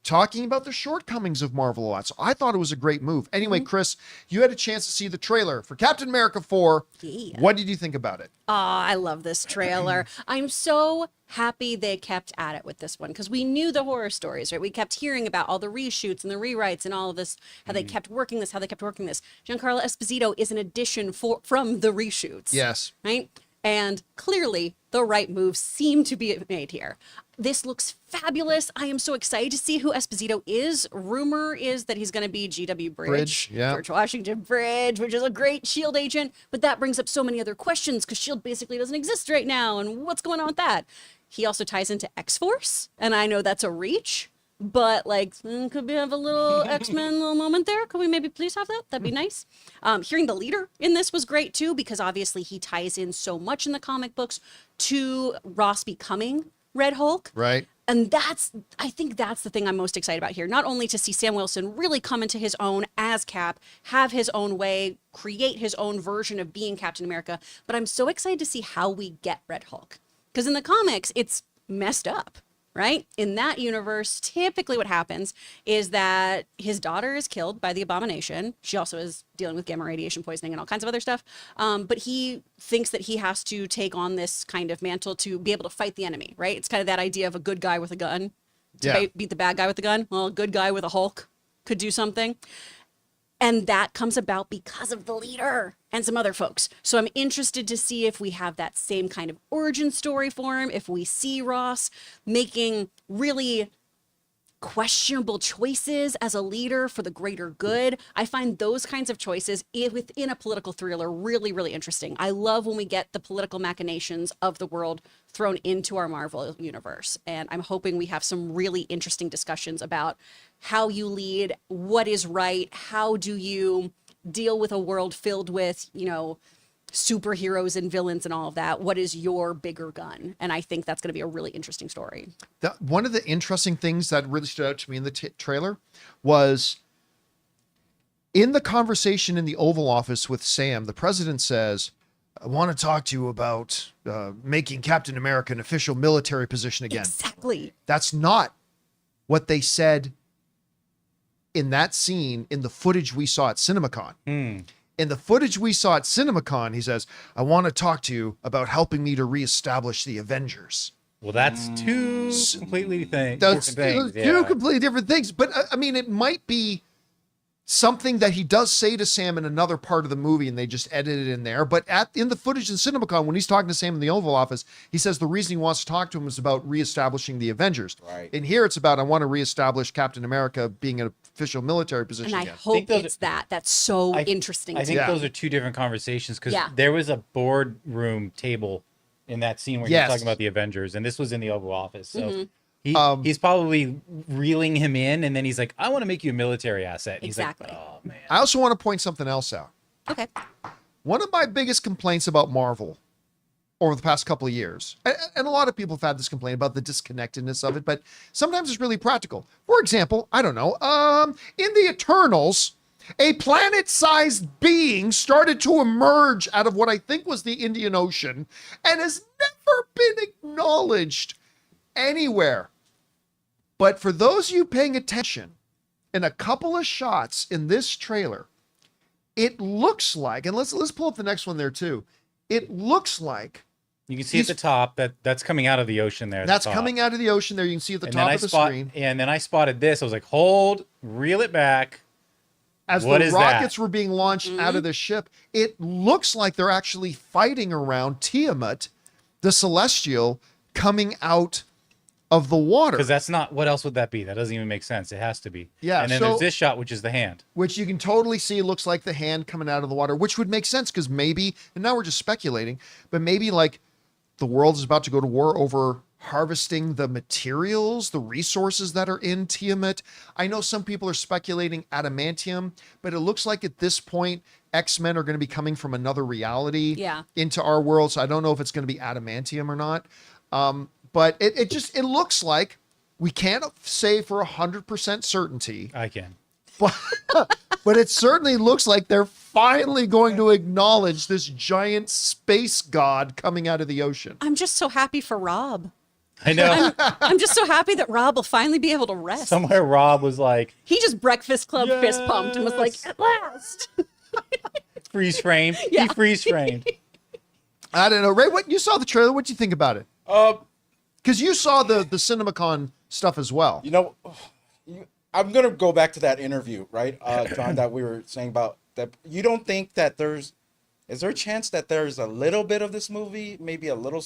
talking about the shortcomings of Marvel a lot. So I thought it was a great move. Anyway, Chris, you had a chance to see the trailer for Captain America 4. Yeah. What did you think about it? Oh, I love this trailer. I'm so happy they kept at it with this one because we knew the horror stories, right? We kept hearing about all the reshoots and the rewrites and all of this, how they kept working this. Giancarlo Esposito is an addition from the reshoots. Yes. Right? And clearly the right moves seem to be made here. This looks fabulous. I am so excited to see who Esposito is. Rumor is that he's going to be G.W. Bridge, George Washington Bridge, which is a great S.H.I.E.L.D. agent. But that brings up so many other questions because S.H.I.E.L.D. basically doesn't exist right now. And what's going on with that? He also ties into X-Force. And I know that's a reach. but like could we have a little X-Men little moment there? Could we maybe please have that? That'd be nice. Hearing the leader in this was great too, because obviously he ties in so much in the comic books to Ross becoming Red Hulk. Right. And I think that's the thing I'm most excited about here. Not only to see Sam Wilson really come into his own as Cap, have his own way, create his own version of being Captain America, but I'm so excited to see how we get Red Hulk. Because in the comics, it's messed up, right? In that universe, typically what happens is that his daughter is killed by the Abomination. She also is dealing with gamma radiation poisoning and all kinds of other stuff. But he thinks that he has to take on this kind of mantle to be able to fight the enemy, right? It's kind of that idea of a good guy with a gun to beat the bad guy with the gun. Well, a good guy with a Hulk could do something. And that comes about because of the leader and some other folks. So I'm interested to see if we have that same kind of origin story for him, if we see Ross making really questionable choices as a leader for the greater good. I find those kinds of choices within a political thriller really, really interesting. I love when we get the political machinations of the world thrown into our Marvel universe. And I'm hoping we have some really interesting discussions about how you lead, what is right, how do you deal with a world filled with, superheroes and villains and all of that. What is your bigger gun? And I think that's going to be a really interesting story. One of the interesting things that really stood out to me in the trailer was in the conversation in the Oval Office with Sam, the president says, I want to talk to you about making Captain America an official military position again. Exactly. That's not what they said in that scene in the footage we saw at CinemaCon. In the footage we saw at CinemaCon, he says, I want to talk to you about helping me to reestablish the Avengers. Well, that's two completely different That's things. two completely different things. But I mean, it might be something that he does say to Sam in another part of the movie and they just edit it in there. But in the footage in CinemaCon, when he's talking to Sam in the Oval Office, he says the reason he wants to talk to him is about reestablishing the Avengers. Right. And here it's about, I want to reestablish Captain America being an official military position And I again. hope it's that. That's so interesting. I think those are two different conversations because there was a boardroom table in that scene where he was talking about the Avengers, and this was in the Oval Office. So he's probably reeling him in, and then he's like, I want to make you a military asset. And Exactly. He's like, oh, man. I also want to point something else out. Okay. One of my biggest complaints about Marvel over the past couple of years, and a lot of people have had this complaint about the disconnectedness of it, but sometimes it's really practical. For example, I don't know, in the Eternals, a planet-sized being started to emerge out of what I think was the Indian Ocean and has never been acknowledged anywhere. But for those of you paying attention, in a couple of shots in this trailer, it looks like, and let's pull up the next one there too. It looks like you can see at the top that's coming out of the ocean there. That's coming out of the ocean there. You can see at the top of the screen. And then I spotted this. I was like, reel it back. As the rockets were being launched out of the ship, it looks like they're actually fighting around Tiamat, the Celestial, coming out of the water. Because that's not, what else would that be? That doesn't even make sense. It has to be. Yeah. And then there's this shot, which is the hand. Which you can totally see looks like the hand coming out of the water, which would make sense because maybe, and now we're just speculating, but maybe like the world is about to go to war over harvesting the materials, the resources that are in Tiamat. I know some people are speculating adamantium, but it looks like at this point, X-Men are going to be coming from another reality into our world. So I don't know if it's going to be adamantium or not. But it looks like, we can't say for 100% certainty. I can. But it certainly looks like they're finally going to acknowledge this giant space god coming out of the ocean. I'm just so happy for Rob. I know. I'm just so happy that Rob will finally be able to rest. Somewhere Rob was like... He just Breakfast Club fist pumped and was like, at last. Freeze frame. Yeah. He freeze framed. I don't know. Ray, you saw the trailer. What'd you think about it? Because you saw the CinemaCon stuff as well. I'm going to go back to that interview, right, John, that we were saying about that. You don't think that is there a chance that there's a little bit of this movie, maybe a little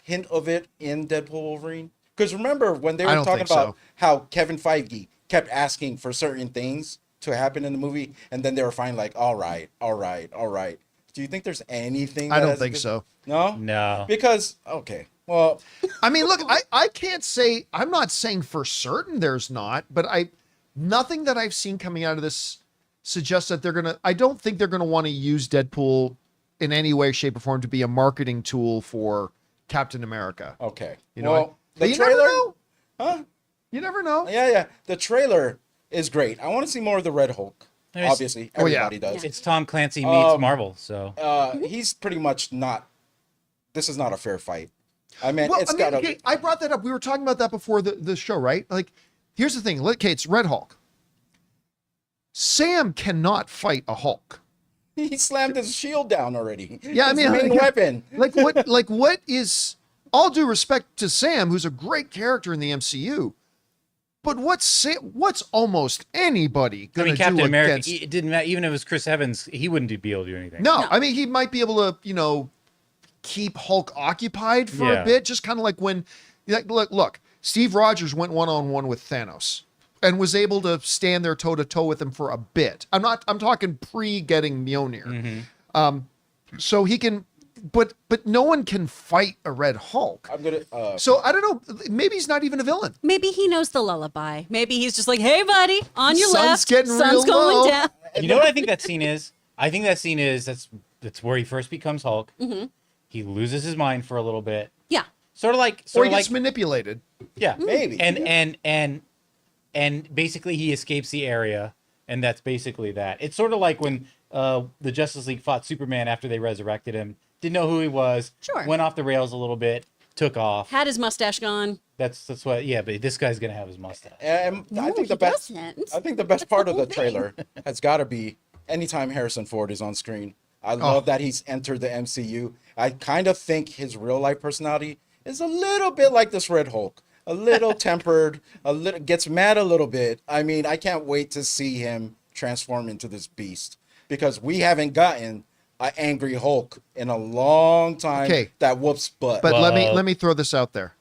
hint of it in Deadpool Wolverine? Because remember when they were talking about how Kevin Feige kept asking for certain things to happen in the movie, and then they were finally like, all right. Do you think there's anything? I don't think so. No? No. Because, okay. Well, I mean, look, I can't say, I'm not saying for certain there's not, but nothing that I've seen coming out of this suggests that I don't think they're going to want to use Deadpool in any way, shape, or form to be a marketing tool for Captain America. okay. You know, well, the you trailer. never know. Huh? You never know. Yeah. The trailer is great. I want to see more of the Red Hulk. There's- Obviously, Oh, yeah. everybody does. It's Tom Clancy meets Marvel, so He's pretty much not. This is not a fair fight. I mean, Well, it's I mean, got okay, I brought that up. We were talking about that before the show, right? Like, here's the thing. Okay, it's Red Hulk. Sam cannot fight a Hulk. He slammed his shield down already. Yeah, I His mean, main weapon. Like what? Like what is? All due respect to Sam, who's a great character in the MCU, but what's almost anybody I gonna mean, Captain do America. against? It didn't matter. Even if it was Chris Evans, he wouldn't be able to do anything. No, I mean he might be able to, keep Hulk occupied for a Yeah. bit, just kind of like when, look, Steve Rogers went one-on-one with Thanos and was able to stand there toe-to-toe with him for a bit. I'm talking pre-getting Mjolnir. So he can, but no one can fight a Red Hulk. I'm gonna. So I don't know, maybe he's not even a villain. Maybe he knows the lullaby. Maybe he's just like, hey, buddy, on your Sun's left. getting Sun's real going low." down. You know what I think that scene is? I think that scene is that's where he first becomes Hulk. He loses his mind for a little bit. Yeah. Sort of like, Or he gets manipulated. yeah, Maybe. And basically he escapes the area, and that's basically that. It's sort of like when the Justice League fought Superman after they resurrected him. Didn't know who he was. Sure. Went off the rails a little bit. Took off. Had his mustache gone. That's what. Yeah, but this guy's gonna have his mustache. And I think he the best. doesn't. I think the best part of the trailer has got to be anytime Harrison Ford is on screen. I love that he's entered the MCU. I kind of think his real life personality is a little bit like this Red Hulk. A little tempered, gets mad a little bit. I mean, I can't wait to see him transform into this beast because we haven't gotten an angry Hulk in a long time that whoops butt. But Well- let me throw this out there.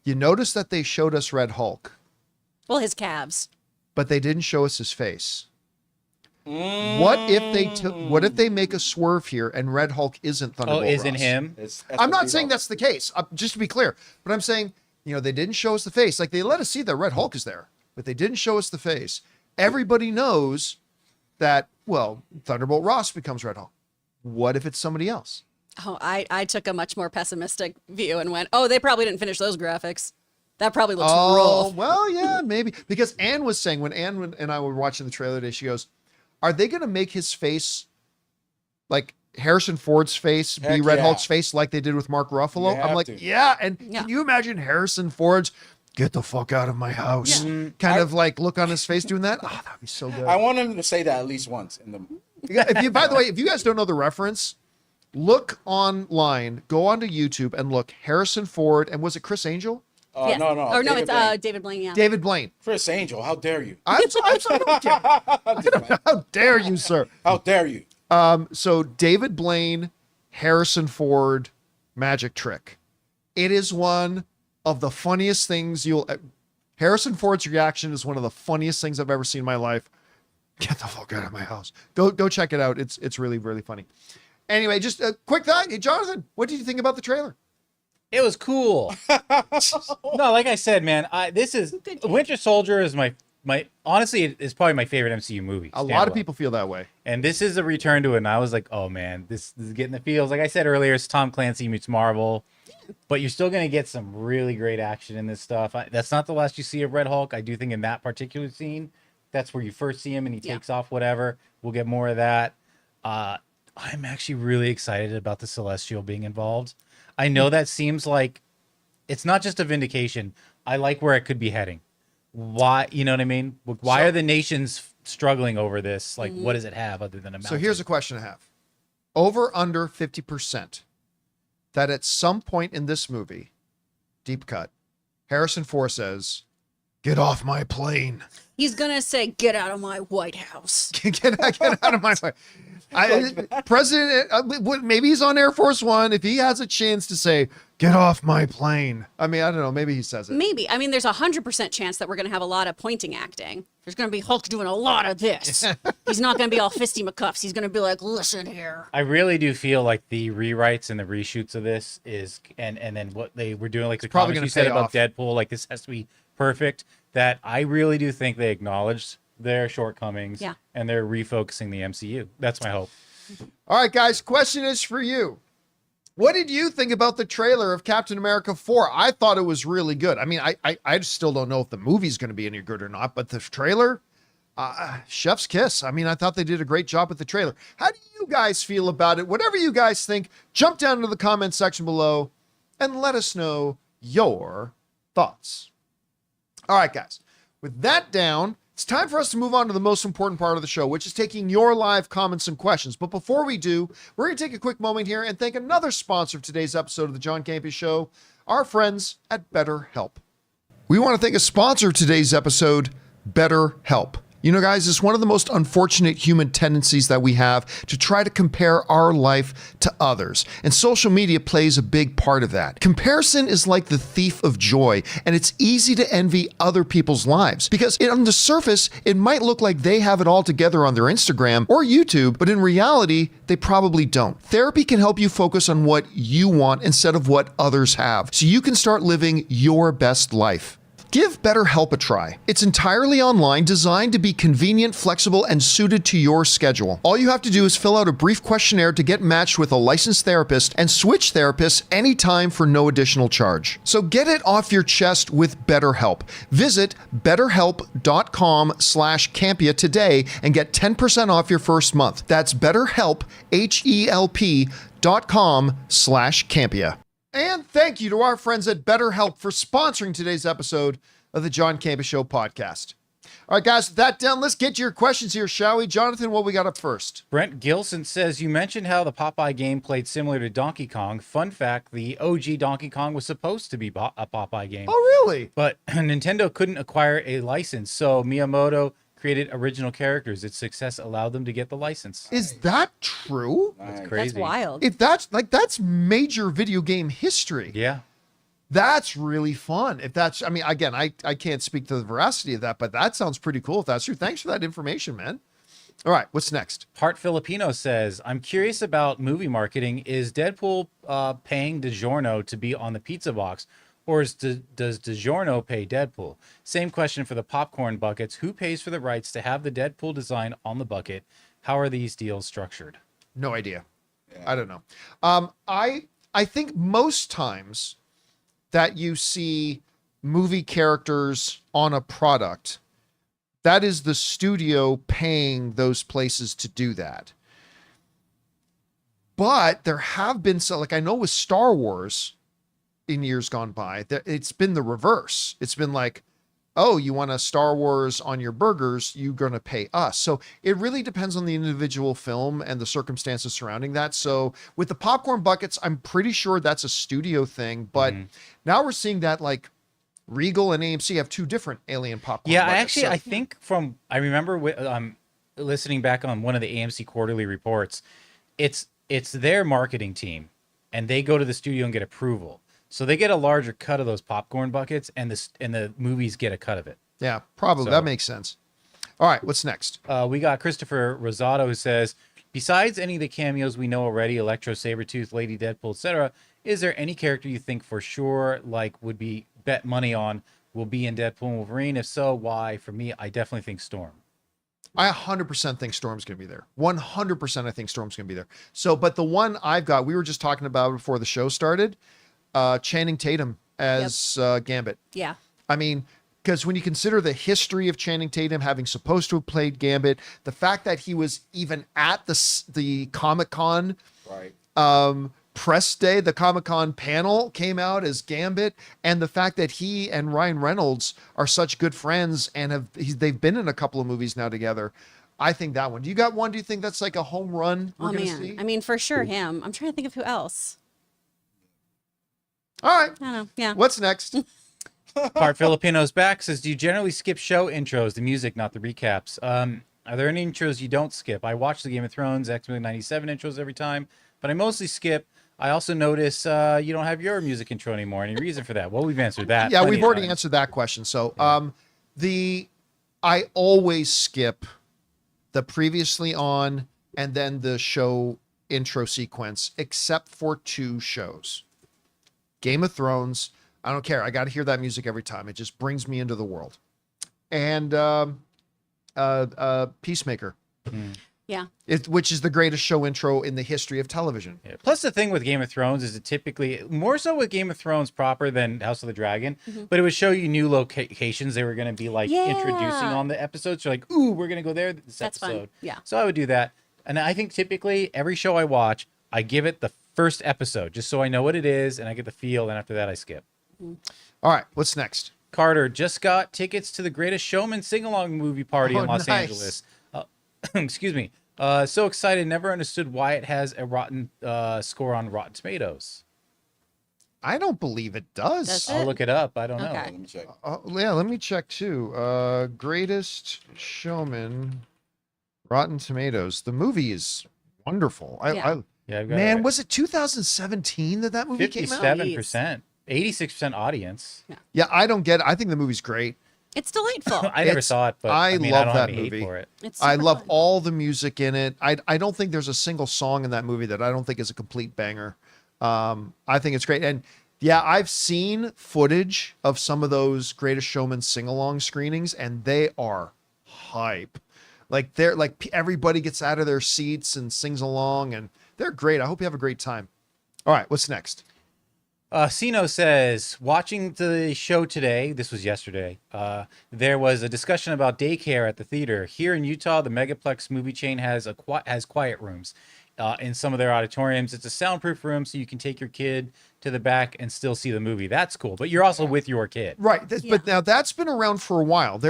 You notice that they showed us Red Hulk, Well, his calves. but they didn't show us his face. What if they make a swerve here and Red Hulk isn't Oh, Thunderbolt isn't Ross? him? I'm not saying that's the case. Just to be clear, but I'm saying, they didn't show us the face. Like they let us see that Red Hulk is there, but they didn't show us the face. Everybody knows that, well, Thunderbolt Ross becomes Red Hulk. What if it's somebody else? Oh, I took a much more pessimistic view and went, oh, they probably didn't finish those graphics. That probably looks rough. Well, yeah, maybe. Because Anne was saying, when Anne and I were watching the trailer today, she goes, are they going to make his face like Harrison Ford's face be Heck Red yeah. Hulk's face like they did with Mark Ruffalo? You I'm have like, to. yeah. And Yeah. can you imagine Harrison Ford's get the fuck out of my house kind of like look on his face doing that? Oh, that'd be so good. I want him to say that at least once in the. By the way, if you guys don't know the reference, look online, go onto YouTube and look Harrison Ford. And was it Chris Angel? Yes. No. Or no, David it's Blaine. David Blaine, yeah. David Blaine. Chris Angel. How dare you? I don't care. How dare you, sir? How dare you? So David Blaine, Harrison Ford, magic trick. It is one of the funniest things Harrison Ford's reaction is one of the funniest things I've ever seen in my life. Get the fuck out of my house. Go check it out. It's really, really funny. Anyway, just a quick thought. Hey, Jonathan, what did you think about the trailer? It was cool. No, like I said, man, Winter Soldier is my honestly, it is probably my favorite MCU movie. A lot of standalone. people feel that way. And this is a return to it, and I was like, oh man, this is getting the feels. Like I said earlier, it's Tom Clancy meets Marvel, but you're still gonna get some really great action in this stuff. That's not the last you see of Red Hulk. I do think in that particular scene, that's where you first see him and he takes off whatever. We'll get more of that. I'm actually really excited about the Celestial being involved. I know that seems like it's not just a vindication. I like where it could be heading. Why, you know what I mean? Why are the nations struggling over this? Like, what does it have other than a mountain? So here's a question I have. Over under 50% that at some point in this movie, deep cut, Harrison Ford says, get off my plane. He's gonna say, "Get out of my White House." Get out of my way. President, maybe he's on Air Force One. If he has a chance to say, get off my plane. I mean, I don't know. Maybe he says it. Maybe. I mean, there's 100% chance that we're going to have a lot of pointing acting. There's going to be Hulk doing a lot of this. He's not going to be all fisty McCuffs. He's going to be like, listen here. I really do feel like the rewrites and the reshoots of this is, and then what they were doing, like the comments you said about Deadpool, like this has to be perfect, that I really do think they acknowledged their shortcomings and they're refocusing the MCU. That's my hope. All right, guys, question is for you. What did you think about the trailer of Captain America 4? I thought it was really good. I mean, I still don't know if the movie's going to be any good or not, but the trailer, chef's kiss. I mean, I thought they did a great job with the trailer. How do you guys feel about it? Whatever you guys think, jump down into the comment section below and let us know your thoughts. All right, guys, with that down, it's time for us to move on to the most important part of the show, which is taking your live comments and questions. But before we do, we're going to take a quick moment here and thank another sponsor of today's episode of the John Campea Show, our friends at BetterHelp. We want to thank a sponsor of today's episode, BetterHelp. You know, guys, it's one of the most unfortunate human tendencies that we have to try to compare our life to others. And social media plays a big part of that. Comparison is like the thief of joy, and it's easy to envy other people's lives because on the surface, it might look like they have it all together on their Instagram or YouTube, but in reality, they probably don't. Therapy can help you focus on what you want instead of what others have, so you can start living your best life. Give BetterHelp a try. It's entirely online, designed to be convenient, flexible, and suited to your schedule. All you have to do is fill out a brief questionnaire to get matched with a licensed therapist and switch therapists anytime for no additional charge. So get it off your chest with BetterHelp. Visit betterhelp.com/Campea today and get 10% off your first month. That's BetterHelp, HELP.com/Campea. And thank you to our friends at BetterHelp for sponsoring today's episode of the John Campea Show podcast. All right, guys, with that done, let's get to your questions here, shall we? Jonathan, what we got up first? Brent Gilson says, you mentioned how the Popeye game played similar to Donkey Kong. Fun fact, the OG Donkey Kong was supposed to be a Popeye game. Oh, really? But Nintendo couldn't acquire a license, so Miyamoto created original characters. Its success allowed them to get the license. Is that true? That's crazy. That's wild. If that's major video game history. Yeah. That's really fun. If that's, I mean, again, I can't speak to the veracity of that, but that sounds pretty cool if that's true. Thanks for that information, man. All right, what's next? Part Filipino says, I'm curious about movie marketing. Is Deadpool paying DiGiorno to be on the pizza box? Or does DiGiorno pay Deadpool? Same question for the popcorn buckets. Who pays for the rights to have the Deadpool design on the bucket? How are these deals structured? No idea. Yeah. I don't know. I think most times that you see movie characters on a product, that is the studio paying those places to do that. But there have been some, like I know with Star Wars, in years gone by, it's been the reverse. It's been like, oh, you want a Star Wars on your burgers, you're going to pay us. So it really depends on the individual film and the circumstances surrounding that. So with the popcorn buckets, I'm pretty sure that's a studio thing. But now we're seeing that like Regal and AMC have two different alien popcorn buckets. I think I remember listening back on one of the AMC quarterly reports, it's their marketing team, and they go to the studio and get approval. So they get a larger cut of those popcorn buckets, and the movies get a cut of it. Yeah, probably. So, that makes sense. All right, what's next? We got Christopher Rosado, who says, besides any of the cameos we know already, Electro, Sabretooth, Lady Deadpool, etc., is there any character you think for sure, like, would be bet money on, will be in Deadpool and Wolverine? If so, why? For me, I definitely think Storm. I 100% think Storm's going to be there. 100% I think Storm's going to be there. So, but the one I've got, we were just talking about before the show started, Channing Tatum as Gambit. Yeah. I mean, because when you consider the history of Channing Tatum having supposed to have played Gambit, the fact that he was even at the Comic-Con press day, the Comic-Con panel came out as Gambit, and the fact that he and Ryan Reynolds are such good friends and they've been in a couple of movies now together. I think that one. Do you got one? Do you think that's like a home run we're going to see? I mean, for sure him. I'm trying to think of who else. All right. I don't know. Yeah. What's next? Part Filipino's back says, do you generally skip show intros, the music, not the recaps? Are there any intros you don't skip? I watch the Game of Thrones, X-Men 97 intros every time, but I mostly skip. I also notice you don't have your music intro anymore. Any reason for that? Well, we've answered that. Yeah, we've already answered that question. So I always skip the previously on and then the show intro sequence, except for 2 shows. Game of Thrones, I don't care. I got to hear that music every time. It just brings me into the world. And Peacemaker. Yeah. Which is the greatest show intro in the history of television. Yeah. Plus, the thing with Game of Thrones is it typically, more so with Game of Thrones proper than House of the Dragon, but it would show you new locations they were going to be like introducing on the episodes. So like, ooh, we're going to go there this episode. Fun. Yeah. So I would do that. And I think typically every show I watch, I give it the first episode just so I know what it is and I get the feel. And after that, I skip. All right. What's next? Carter just got tickets to the Greatest Showman sing-along movie party in Los Angeles. Excuse me. So excited. Never understood why it has a rotten score on Rotten Tomatoes. I don't believe it does. I'll look it up. I don't know. Let me check. Yeah, let me check too. Greatest Showman, Rotten Tomatoes. The movie is wonderful. Man, was it 2017 that movie came out? 57%. 86% audience. Yeah, I don't get it. I think the movie's great. It's delightful. I never saw it, but I love don't that have any hate movie. for it. I love all the music in it. I don't think there's a single song in that movie that I don't think is a complete banger. I think it's great. And yeah, I've seen footage of some of those Greatest Showman sing-along screenings, and they are hype. Like they're like everybody gets out of their seats and sings along, and they're great. I hope you have a great time. All right, what's next? Sino says, watching the show today, this was yesterday, there was a discussion about daycare at the theater. Here in Utah, the Megaplex movie chain has quiet rooms in some of their auditoriums. It's a soundproof room, so you can take your kid to the back and still see the movie. That's cool, but you're also with your kid. Right, but now that's been around for a while.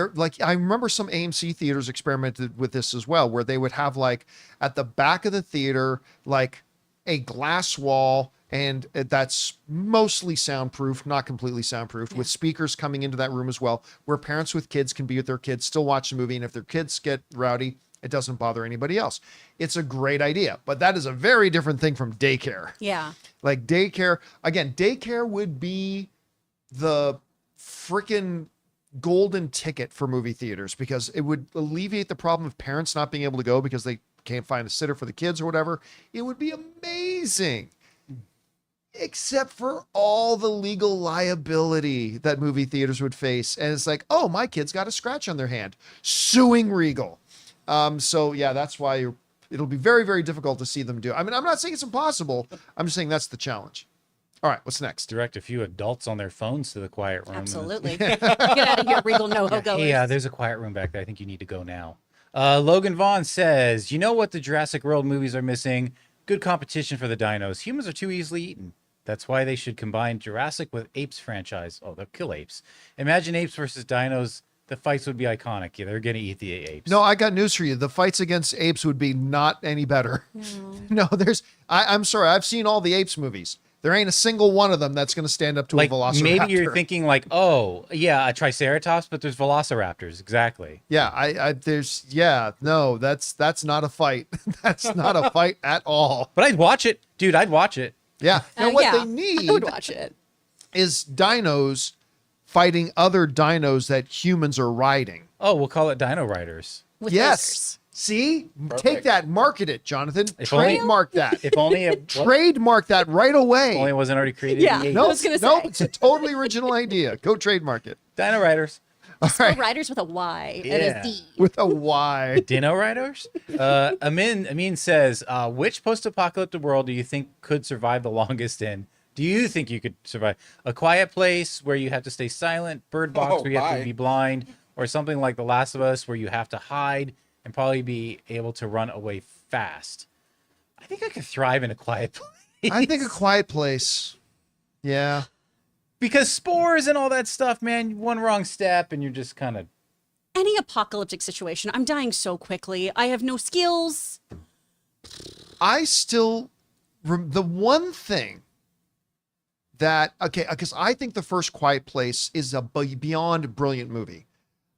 I remember some AMC theaters experimented with this as well, where they would have like at the back of the theater, like a glass wall, and that's mostly soundproof, not completely soundproof, with speakers coming into that room as well, where parents with kids can be with their kids, still watch the movie, and if their kids get rowdy, it doesn't bother anybody else. It's a great idea, but that is a very different thing from daycare. Yeah. Like daycare would be the freaking golden ticket for movie theaters, because it would alleviate the problem of parents not being able to go because they can't find a sitter for the kids or whatever. It would be amazing. Except for all the legal liability that movie theaters would face. And it's like, oh, my kid's got a scratch on their hand. Suing Regal. So yeah, that's why it'll be very, very difficult to see them do. I mean, I'm not saying it's impossible. I'm just saying that's the challenge. All right, what's next? Direct a few adults on their phones to the quiet room. Absolutely. Get out of here, Regal no-ho goers. Hey, there's a quiet room back there. I think you need to go now. Logan Vaughn says, you know what the Jurassic World movies are missing? Good competition for the dinos. Humans are too easily eaten. That's why they should combine Jurassic with Apes franchise. Oh, they'll kill apes. Imagine apes versus dinos. The fights would be iconic. Yeah, they're going to eat the apes. No, I got news for you. The fights against apes would be not any better. No, I'm sorry. I've seen all the apes movies. There ain't a single one of them that's going to stand up to a velociraptor. Maybe you're thinking like, oh, yeah, a triceratops, but there's velociraptors. Exactly. Yeah, no, that's not a fight. That's not a fight at all. But I'd watch it. Dude, I'd watch it. Yeah. Now what they need I would watch it. is dinos fighting other dinos that humans are riding. Oh, we'll call it Dino Riders. With Yes. See? Perfect. Take that, market it, Jonathan. If only- Trademark that. If only it Trademark that right away. only it wasn't already created Yeah. in the 80s. No. I was gonna say. It's a totally original idea. Go trademark it. Dino Riders. All right. Riders with a Y and Yeah. a D. With a Y. Dino Riders? Amin says, which post-apocalyptic world do you think could survive the longest in? Do you think you could survive? A Quiet Place where you have to stay silent, Bird Box where you have to be blind, or something like The Last of Us where you have to hide and probably be able to run away fast? I think I could thrive in a quiet place. I think A Quiet Place. Yeah. Because spores and all that stuff, man, one wrong step and you're just kind of... Any apocalyptic situation, I'm dying so quickly. I have no skills. I still... the one thing that, okay, because I think The First Quiet Place is a beyond brilliant movie.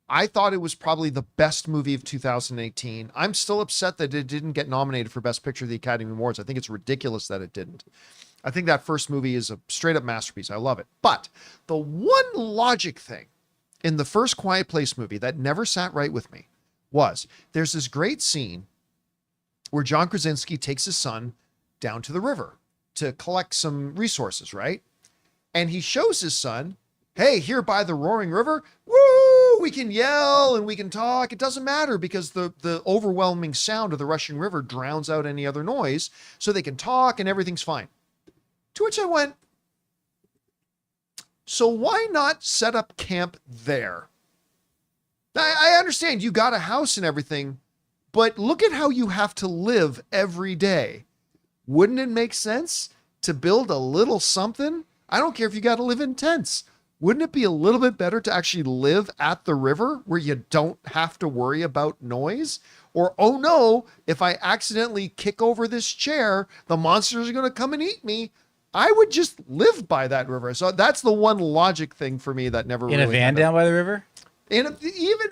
I thought it was probably the best movie of 2018. I'm still upset that it didn't get nominated for Best Picture at the Academy Awards. I think it's ridiculous that it didn't. I think that first movie is a straight up masterpiece. I love it. But the one logic thing in The First Quiet Place movie that never sat right with me was there's this great scene where John Krasinski takes his son down to the river to collect some resources, right? And he shows his son, hey, here by the roaring river, woo, we can yell and we can talk. It doesn't matter because the overwhelming sound of the rushing river drowns out any other noise, so they can talk and everything's fine. To which I went, so why not set up camp there? I understand you got a house and everything, but look at how you have to live every day. Wouldn't it make sense to build a little something? I don't care if you got to live in tents. Wouldn't it be a little bit better to actually live at the river where you don't have to worry about noise? Or, oh no, if I accidentally kick over this chair, the monsters are going to come and eat me. I would just live by that river. So that's the one logic thing for me that never really in a van happened. down by the river? Even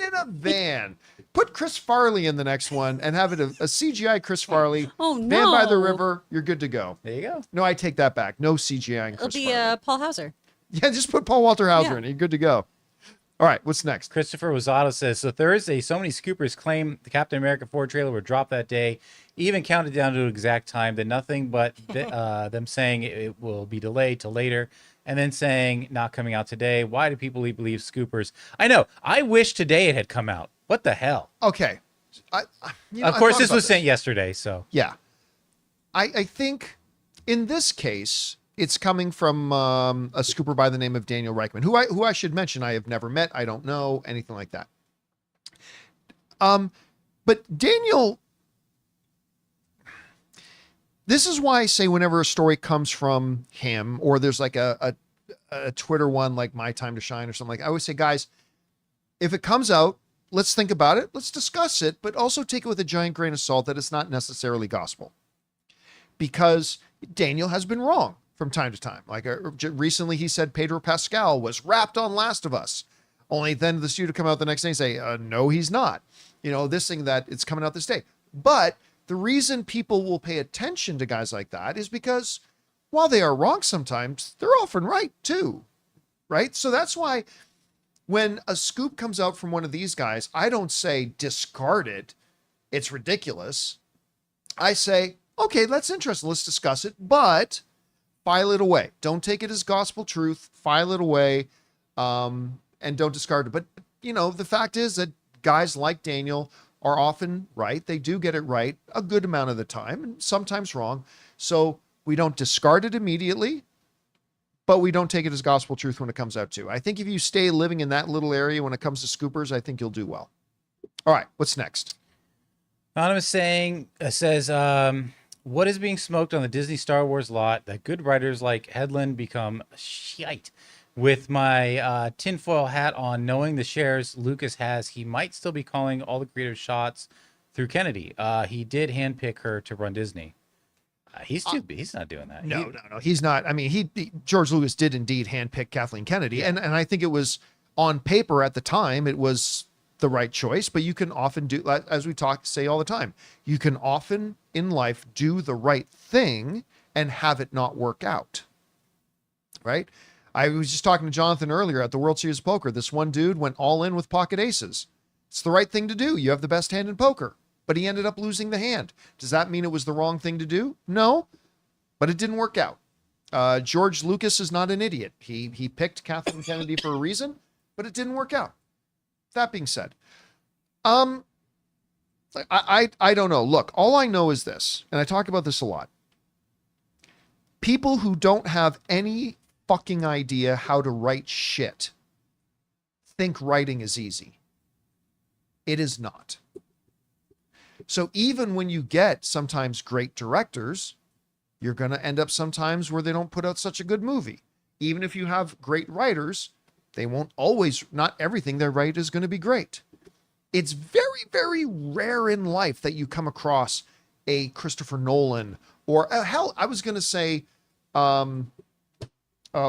in a van. Put Chris Farley in the next one and have it a CGI Chris Farley. Oh, no. Van by the river. You're good to go. There you go. No, I take that back. No CGI in Chris It'll be Farley. Paul Hauser. Yeah, just put Paul Walter Hauser Yeah. in. You're good to go. All right, what's next? Christopher Wasato says, so Thursday, so many scoopers claim the Captain America 4 trailer would drop that day, even counted down to an exact time, then nothing but them saying it will be delayed till later, and then saying not coming out today. Why do people believe scoopers? I know. I wish today it had come out. What the hell? Okay. Of course, this was sent yesterday, so. Yeah. I think in this case, it's coming from a scooper by the name of Daniel Reichman, who I should mention I have never met. I don't know anything like that. But Daniel, this is why I say whenever a story comes from him, or there's like a Twitter one like My Time to Shine or something like that, I always say, guys, if it comes out, let's think about it, let's discuss it, but also take it with a giant grain of salt that it's not necessarily gospel. Because Daniel has been wrong from time to time. Like recently he said Pedro Pascal was wrapped on Last of Us. Only then the studio come out the next day and say, no, he's not. You know, this thing that it's coming out this day. But the reason people will pay attention to guys like that is because while they are wrong sometimes, they're often right too. Right? So that's why when a scoop comes out from one of these guys, I don't say discard it. It's ridiculous. I say, okay, that's interesting. Let's discuss it, but file it away. Don't take it as gospel truth. File it away, and don't discard it. But, you know, the fact is that guys like Daniel are often right. They do get it right a good amount of the time, and sometimes wrong. So we don't discard it immediately, but we don't take it as gospel truth when it comes out too. I think if you stay living in that little area when it comes to scoopers, I think you'll do well. All right, what's next? Anonymous says, what is being smoked on the Disney Star Wars lot that good writers like Hedlund become shite? With my tinfoil hat on, knowing the shares Lucas has, he might still be calling all the creative shots through Kennedy. He did handpick her to run Disney. He's not doing that. No, he's not. I mean, George Lucas did indeed handpick Kathleen Kennedy. Yeah. And I think it was on paper at the time, it was the right choice, but you can often do, as we say all the time, you can often in life do the right thing and have it not work out. Right? I was just talking to Jonathan earlier at the World Series of Poker. This one dude went all in with pocket aces. It's the right thing to do. You have the best hand in poker, but he ended up losing the hand. Does that mean it was the wrong thing to do? No, but it didn't work out. George Lucas is not an idiot. He picked Kathleen Kennedy for a reason, but it didn't work out. That being said, I don't know. Look, all I know is this, and I talk about this a lot. People who don't have any fucking idea how to write shit think writing is easy. It is not. So even when you get sometimes great directors, you're going to end up sometimes where they don't put out such a good movie. Even if you have great writers, they won't always, not everything they write is going to be great. It's very, very rare in life that you come across a Christopher Nolan or hell, I was going to say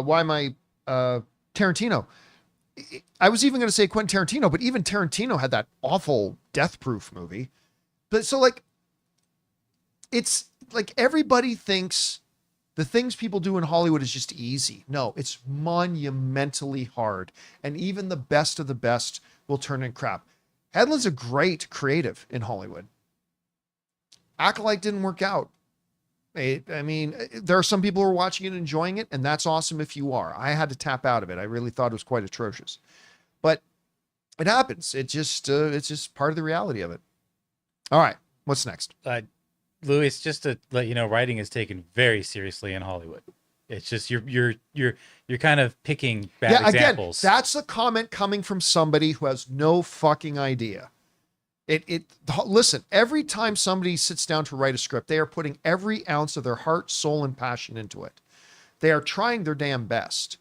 why am I Tarantino? I was even going to say Quentin Tarantino, but even Tarantino had that awful Death Proof movie. But so like, it's like everybody thinks the things people do in Hollywood is just easy. No, it's monumentally hard. And even the best of the best will turn in crap. Hedlund's a great creative in Hollywood. Acolyte didn't work out. I mean, there are some people who are watching it and enjoying it, and that's awesome if you are. I had to tap out of it. I really thought it was quite atrocious. But it happens. It's just part of the reality of it. All right, what's next? Louis, just to let you know, writing is taken very seriously in Hollywood. It's just you're kind of picking bad examples. Again, that's a comment coming from somebody who has no fucking idea. Listen, every time somebody sits down to write a script, they are putting every ounce of their heart, soul, and passion into it. They are trying their damn best.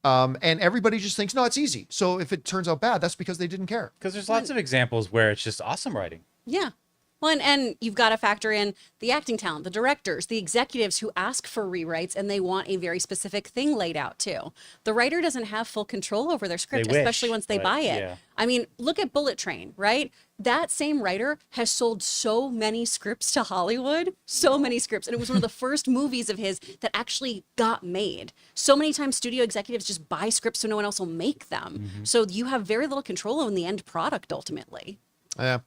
And everybody just thinks, no, it's easy. So if it turns out bad, that's because they didn't care. Because there's lots of examples where it's just awesome writing. Yeah. Well, and you've got to factor in the acting talent, the directors, the executives who ask for rewrites, and they want a very specific thing laid out too. The writer doesn't have full control over their script, especially once they buy it. Yeah. I mean, look at Bullet Train, right? That same writer has sold so many scripts to Hollywood, so many scripts. And it was one of the first movies of his that actually got made. So many times studio executives just buy scripts so no one else will make them. Mm-hmm. So you have very little control over the end product ultimately. Yeah.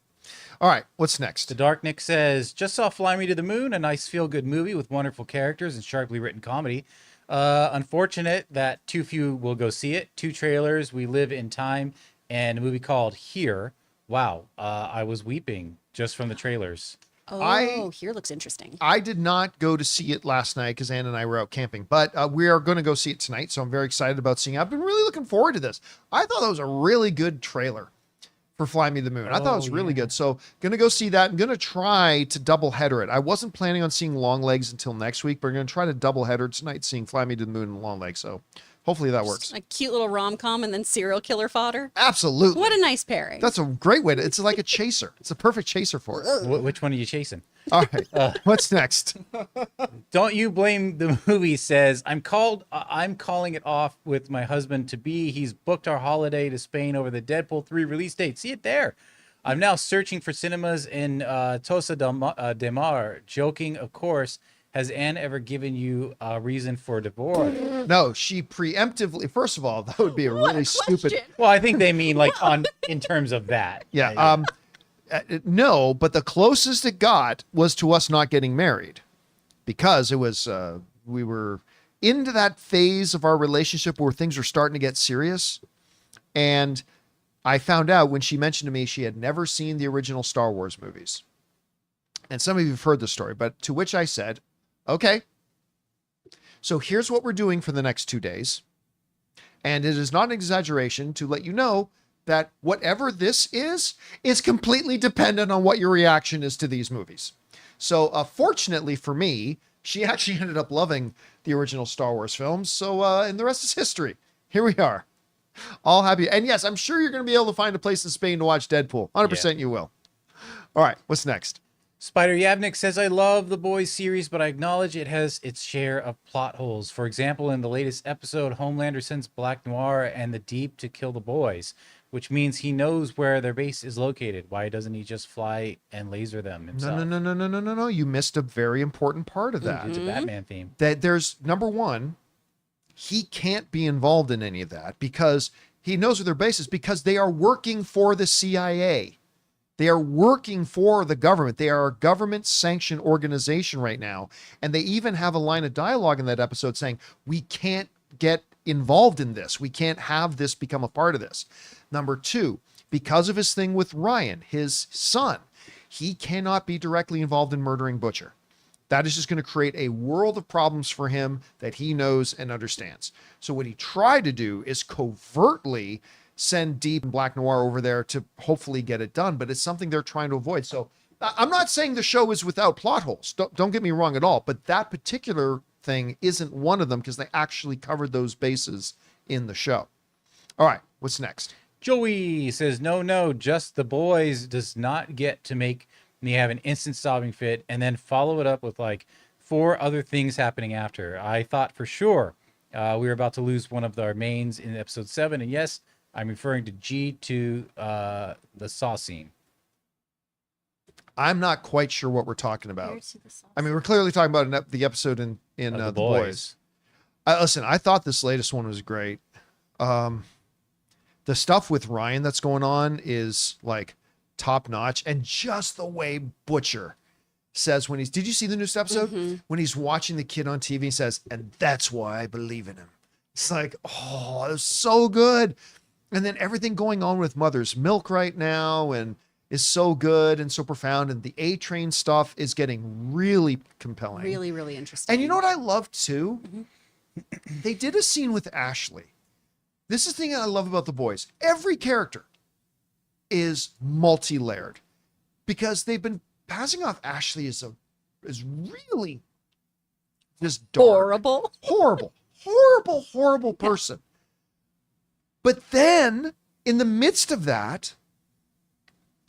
All right, what's next? The Dark Nick says, just saw Fly Me to the Moon, a nice feel-good movie with wonderful characters and sharply written comedy. Unfortunate that too few will go see it. 2 trailers, We Live in Time, and a movie called Here. Wow, I was weeping just from the trailers. Oh, Here looks interesting. I did not go to see it last night because Ann and I were out camping, but we are going to go see it tonight, so I'm very excited about seeing it. I've been really looking forward to this. I thought that was a really good trailer for Fly Me to the Moon. I thought it was really good. So going to go see that. I'm going to try to double header it. I wasn't planning on seeing Long Legs until next week, but I'm going to try to double header tonight, seeing Fly Me to the Moon and Long Legs. So hopefully that works. A cute little rom-com and then serial killer fodder. Absolutely. What a nice pairing. That's a great way to, it's like a chaser. It's a perfect chaser for it. Which one are you chasing? All right. What's next? Don't You Blame the Movie says, I'm calling it off with my husband to be. He's booked our holiday to Spain over the Deadpool 3 release date. See it there. I'm now searching for cinemas in Tosa de Mar. Joking, of course. Has Anne ever given you a reason for divorce? No, she preemptively. First of all, that would be a really stupid. Well, I think they mean like in terms of that. Yeah. No, but the closest it got was to us not getting married, because it was we were into that phase of our relationship where things were starting to get serious, and I found out when she mentioned to me she had never seen the original Star Wars movies. And some of you have heard the story, but to which I said, okay, so here's what we're doing for the next 2 days. And it is not an exaggeration to let you know that whatever this is completely dependent on what your reaction is to these movies. So fortunately for me, she actually ended up loving the original Star Wars films. So, and the rest is history. Here we are. All happy. And yes, I'm sure you're going to be able to find a place in Spain to watch Deadpool. 100% you will. All right, what's next? Spider Yavnik says, I love the Boys series, but I acknowledge it has its share of plot holes. For example, in the latest episode, Homelander sends Black Noir and the Deep to kill the boys, which means he knows where their base is located. Why doesn't he just fly and laser them himself? No. You missed a very important part of that. It's a Batman theme. That there's, number one, he can't be involved in any of that because he knows where their base is, because they are working for the CIA. They are working for the government. They are a government-sanctioned organization right now. And they even have a line of dialogue in that episode saying, we can't get involved in this. We can't have this become a part of this. Number two, because of his thing with Ryan, his son, he cannot be directly involved in murdering Butcher. That is just going to create a world of problems for him that he knows and understands. So what he tried to do is covertly send Deep and Black Noir over there to hopefully get it done, but it's something they're trying to avoid. So I'm not saying the show is without plot holes. Don't get me wrong at all, but that particular thing isn't one of them because they actually covered those bases in the show. All right, what's next? Joey says, no, just the boys does not get to make me have an instant sobbing fit and then follow it up with like 4 other things happening after. I thought for sure We were about to lose one of our mains in episode 7, and yes, I'm referring to G2, the saw scene. I'm not quite sure what we're talking about. I mean, we're clearly talking about the episode in The Boys. Listen, I thought this latest one was great. The stuff with Ryan that's going on is like top notch, and just the way Butcher says when did you see the newest episode? When he's watching the kid on TV, he says, and that's why I believe in him. It's like, oh, it was so good. And then everything going on with Mother's Milk right now and is so good and so profound. And the A-Train stuff is getting really compelling. Really, really interesting. And you know what I love too? They did a scene with Ashley. This is the thing I love about The Boys. Every character is multi-layered because they've been passing off Ashley as really just dark, horrible person. But then in the midst of that,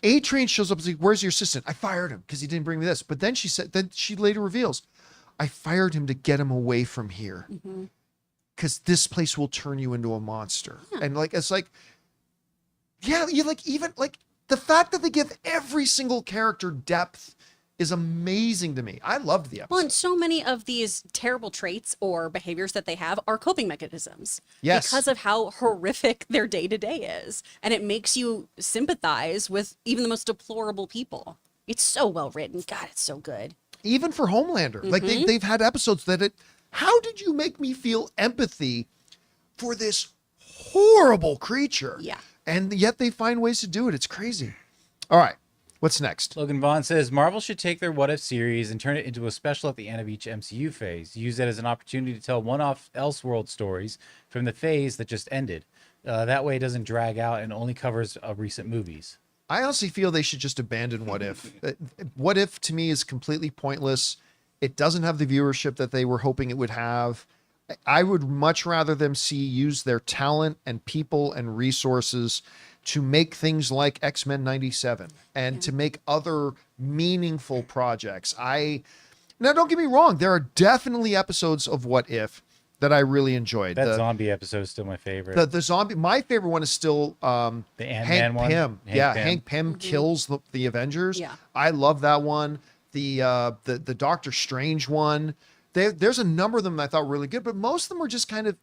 A-Train shows up and says, where's your assistant? I fired him because he didn't bring me this. But then she later reveals, I fired him to get him away from here because this place will turn you into a monster. And it's like, yeah, you even the fact that they give every single character depth is amazing to me. I loved the episode. Well, and so many of these terrible traits or behaviors that they have are coping mechanisms. Yes. Because of how horrific their day-to-day is. And it makes you sympathize with even the most deplorable people. It's so well written. God, it's so good. Even for Homelander. Like they've had episodes how did you make me feel empathy for this horrible creature? Yeah. And yet they find ways to do it. It's crazy. All right. What's next? Logan Vaughn says, Marvel should take their What If series and turn it into a special at the end of each MCU phase. Use it as an opportunity to tell one-off Elseworld stories from the phase that just ended. That way it doesn't drag out and only covers recent movies. I honestly feel they should just abandon What If. What If, to me, is completely pointless. It doesn't have the viewership that they were hoping it would have. I would much rather them use their talent and people and resources to make things like X-Men 97 and to make other meaningful projects. Now, don't get me wrong. There are definitely episodes of What If that I really enjoyed. That zombie episode is still my favorite. The zombie, my favorite one is still the Ant-Man one. Hank Pym kills the Avengers. Yeah. I love that one. The Doctor Strange one. There's a number of them that I thought were really good, but most of them were just kind of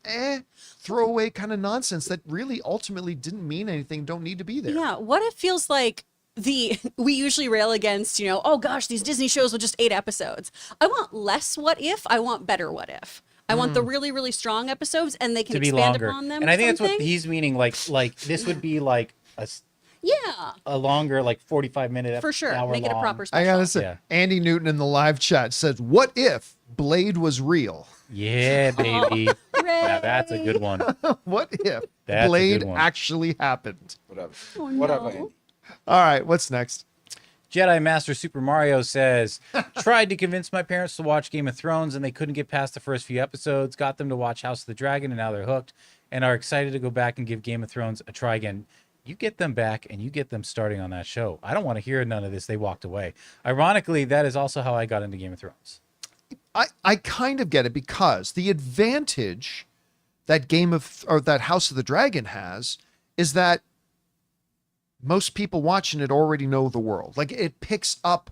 throwaway kind of nonsense that really ultimately didn't mean anything, don't need to be there. Yeah, What If feels like we usually rail against, oh gosh, these Disney shows with just 8 episodes. I want less What If, I want better What If. I want the really, really strong episodes and they can to be expand longer. upon them. And I think that's what he's meaning, like this would be like a longer, like 45-minute episode. For sure. Make it a proper special. I gotta say, Andy Newton in the live chat says, what if Blade was real? Yeah, baby. Now that's a good one. What if That's Blade actually happened? Whatever. Oh, Whatever. no. All right, what's next? Jedi Master Super Mario says, tried to convince my parents to watch Game of Thrones and they couldn't get past the first few episodes. Got them to watch House of the Dragon and now they're hooked and are excited to go back and give Game of Thrones a try again. You get them back and you get them starting on that show. I don't want to hear none of this. They walked away. Ironically, that is also how I got into Game of Thrones. I kind of get it because the advantage that that House of the Dragon has is that most people watching it already know the world. Like it picks up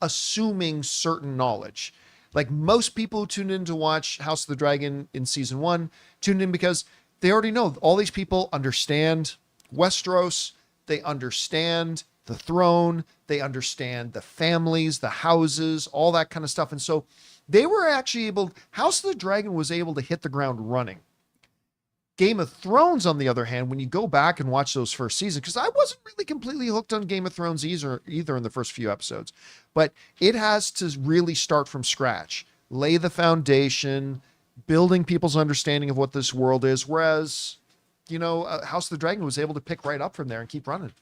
assuming certain knowledge. Like most people who tune in to watch House of the Dragon in season 1 tuned in because they already know all these people understand Westeros. They understand the throne. They understand the families, the houses, all that kind of stuff. And so they were actually House of the Dragon was able to hit the ground running. Game of Thrones, on the other hand, when you go back and watch those first seasons, because I wasn't really completely hooked on Game of Thrones either in the first few episodes, but it has to really start from scratch, lay the foundation, building people's understanding of what this world is, whereas, House of the Dragon was able to pick right up from there and keep running.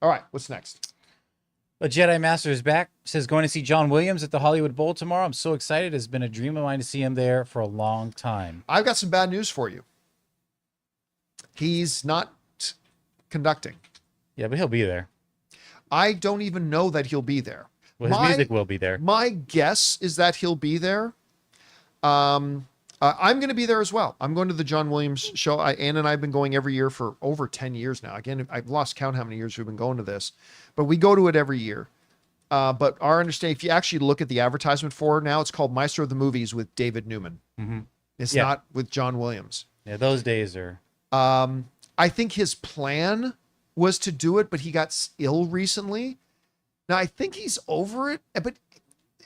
All right, what's next? The Jedi Master is back. Says going to see John Williams at the Hollywood Bowl tomorrow. I'm so excited. It's been a dream of mine to see him there for a long time. I've got some bad news for you. He's not conducting. Yeah, but he'll be there. I don't even know that he'll be there. Well, his music will be there. My guess is that he'll be there. I'm going to be there as well. I'm going to the John Williams show. Ann and I have been going every year for over 10 years now. Again, I've lost count how many years we've been going to this, but we go to it every year. But our understanding, if you actually look at the advertisement for it now, it's called Maestro of the Movies with David Newman. Mm-hmm. It's not with John Williams. Yeah, those days are. I think his plan was to do it, but he got ill recently. Now, I think he's over it, but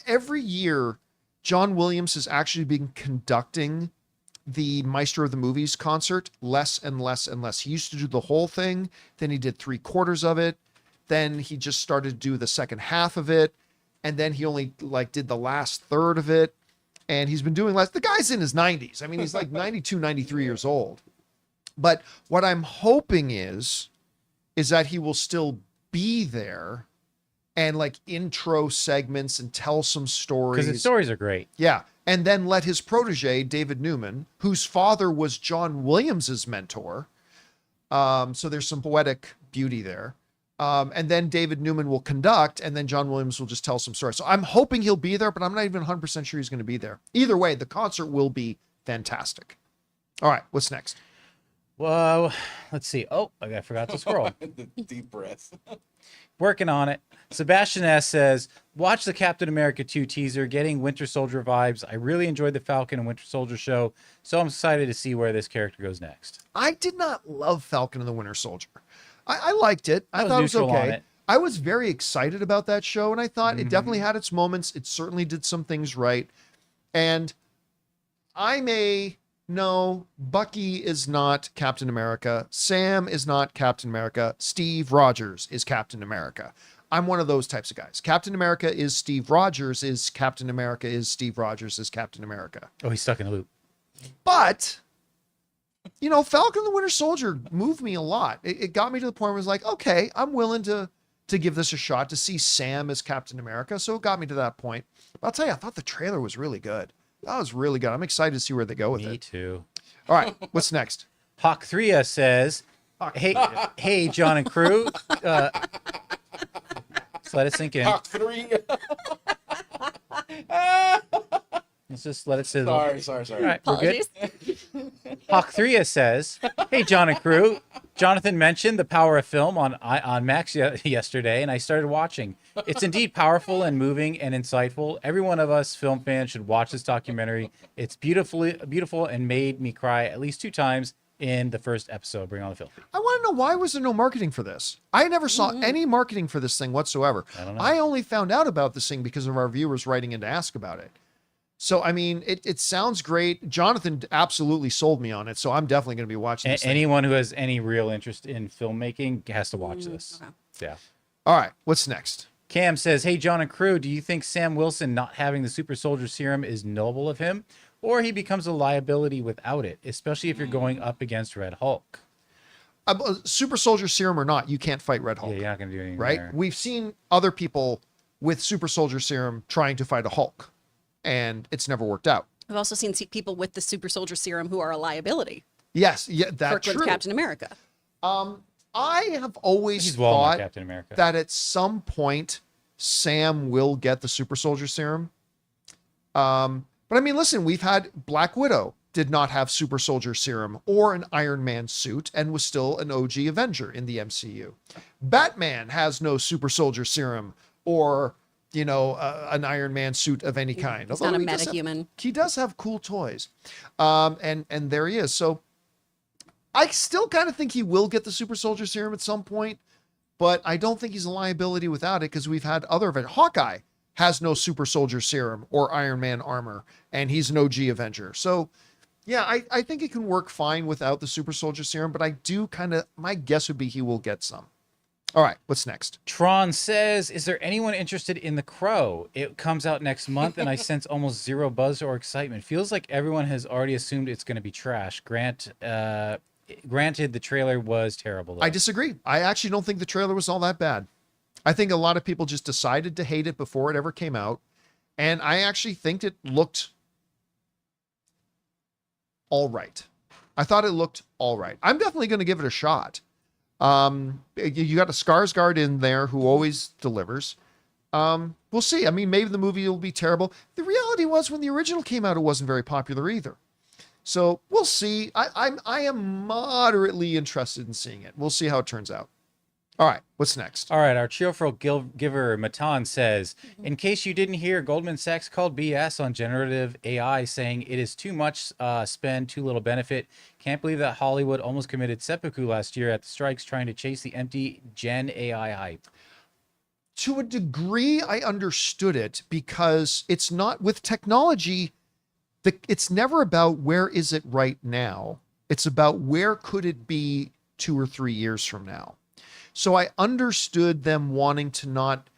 every year, John Williams has actually been conducting the Maestro of the Movies concert less and less and less. He used to do the whole thing. Then he did 3/4 of it. Then he just started to do the second half of it. And then he only did the last third of it. And he's been doing less. The guy's in his 90s. I mean, he's like 92, 93 years old. But what I'm hoping is that he will still be there and intro segments and tell some stories. Because the stories are great. Yeah. And then let his protege, David Newman, whose father was John Williams's mentor. So there's some poetic beauty there. And then David Newman will conduct, and then John Williams will just tell some stories. So I'm hoping he'll be there, but I'm not even 100% sure he's going to be there. Either way, the concert will be fantastic. All right, what's next? Well, let's see. Oh, I forgot to scroll. The deep breath. Working on it. Sebastian S. says, watch the Captain America 2 teaser, getting Winter Soldier vibes. I really enjoyed the Falcon and Winter Soldier show, so I'm excited to see where this character goes next. I did not love Falcon and the Winter Soldier. I liked it. I thought it was okay. I was very excited about that show, and I thought it definitely had its moments. It certainly did some things right. And no, Bucky is not Captain America. Sam is not Captain America. Steve Rogers is Captain America. I'm one of those types of guys. Captain America is Steve Rogers is Captain America is Steve Rogers is Captain America. Oh, he's stuck in a loop. But, Falcon the Winter Soldier moved me a lot. It got me to the point where I was like, okay, I'm willing to give this a shot, to see Sam as Captain America. So it got me to that point. But I'll tell you, I thought the trailer was really good. That was really good. I'm excited to see where they go with it. Me too. All right, what's next? Hawk3 says, hey, John and crew. Let's let it sink in. Hawk3. Let's just let it sizzle. Sorry. All right, Apologies. we're good. Hawk3 says, hey, John and crew. Jonathan mentioned the power of film on Max yesterday, and I started watching. It's indeed powerful and moving and insightful. Every one of us film fans should watch this documentary. It's beautiful and made me cry at least 2 times in the first episode. Bring on the film. I want to know, why was there no marketing for this? I never saw any marketing for this thing whatsoever. I don't know. I only found out about this thing because of our viewers writing in to ask about it. So, I mean, it sounds great. Jonathan absolutely sold me on it, so I'm definitely going to be watching this thing. Anyone who has any real interest in filmmaking has to watch this. Okay. Yeah. All right, what's next? Cam says, hey, John and crew, do you think Sam Wilson not having the super soldier serum is noble of him, or he becomes a liability without it, especially if you're going up against Red Hulk? Super soldier serum or not, you can't fight Red Hulk. Yeah, you're not going to do anything right? there. We've seen other people with super soldier serum trying to fight a Hulk, and it's never worked out. I've also seen people with the super soldier serum who are a liability. Yes, yeah, that's Kirkland's true. Captain America. I have always He's Walmart thought Captain America. that at some point Sam will get the super soldier serum. But I mean, listen, we've had Black Widow did not have super soldier serum or an Iron Man suit and was still an OG Avenger in the MCU. Batman has no super soldier serum or, an Iron Man suit of any kind. He's not a metahuman. He does have cool toys. And there he is. So I still kind of think he will get the super soldier serum at some point, but I don't think he's a liability without it, because we've had other events. Hawkeye has no super soldier serum or Iron Man armor, and he's an OG Avenger. So yeah, I think it can work fine without the super soldier serum, but I do my guess would be he will get some. All right, what's next? Tron says, is there anyone interested in The Crow? It comes out next month, and I sense almost zero buzz or excitement. Feels like everyone has already assumed it's going to be trash. Granted, the trailer was terrible, though. I disagree. I actually don't think the trailer was all that bad. I think a lot of people just decided to hate it before it ever came out, and I actually think it looked all right. I thought it looked all right. I'm definitely going to give it a shot. You got a Skarsgård in there who always delivers. We'll see. I mean, maybe the movie will be terrible. The reality was, when the original came out, it wasn't very popular either. So we'll see. I am moderately interested in seeing it. We'll see how it turns out. All right, what's next? All right, our cheerful giver Matan says, in case you didn't hear, Goldman Sachs called BS on generative AI, saying it is too much spend, too little benefit. Can't believe that Hollywood almost committed seppuku last year at the strikes trying to chase the empty Gen AI hype. To a degree, I understood it because it's not with technology. It's never about where is it right now. It's about where could it be 2 or 3 years from now. So I understood them wanting to not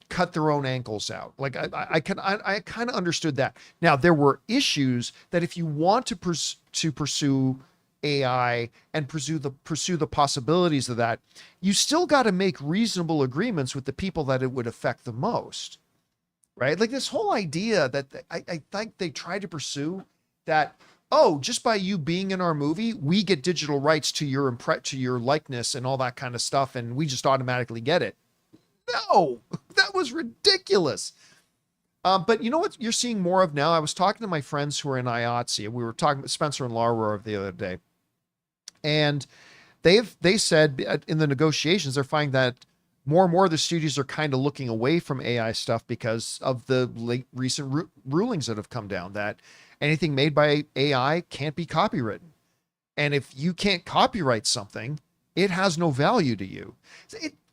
cut their own ankles out. Like I kind of understood that. Now there were issues that if you want to pursue AI and pursue the possibilities of that, you still got to make reasonable agreements with the people that it would affect the most, right? Like this whole idea that I think they try to pursue that. Oh, just by you being in our movie, we get digital rights to your likeness and all that kind of stuff, and we just automatically get it. No, that was ridiculous. But you know what you're seeing more of now? I was talking to my friends who are in IATSE. We were talking with Spencer and Laura the other day, and they said in the negotiations they're finding that more and more of the studios are kind of looking away from AI stuff because of the recent rulings that have come down that anything made by AI can't be copywritten. And if you can't copyright something, it has no value to you.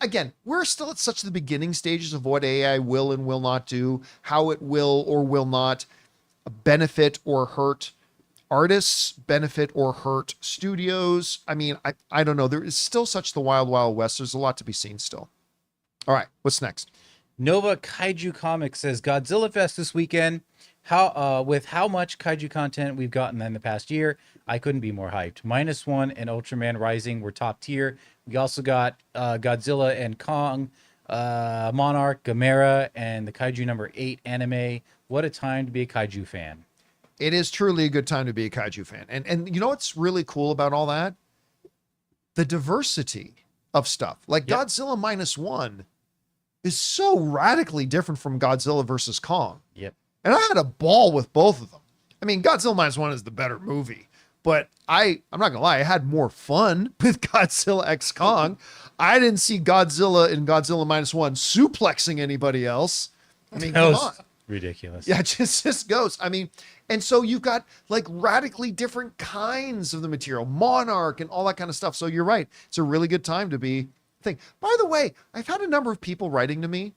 Again, we're still at such the beginning stages of what AI will and will not do, how it will or will not benefit or hurt artists, benefit or hurt studios. I mean, I don't know. There is still such the wild, wild west. There's a lot to be seen still. All right, what's next? Nova Kaiju Comics says Godzilla Fest this weekend. With how much kaiju content we've gotten in the past year, I couldn't be more hyped. -1 and Ultraman Rising were top tier. We also got Godzilla and Kong, Monarch, Gamera, and the Kaiju number 8 anime. What a time to be a kaiju fan. It is truly a good time to be a kaiju fan. And you know what's really cool about all that? The diversity of stuff. Like Yep. Godzilla -1 is so radically different from Godzilla versus Kong. Yep. And I had a ball with both of them. I mean, Godzilla -1 is the better movie, but I'm not gonna lie, I had more fun with Godzilla x Kong. I didn't see Godzilla in Godzilla -1 suplexing anybody else. I mean, come on. Ridiculous. Yeah, it just goes. I mean, and so you've got like radically different kinds of the material, Monarch and all that kind of stuff. So you're right. It's a really good time to be thing. By the way, I've had a number of people writing to me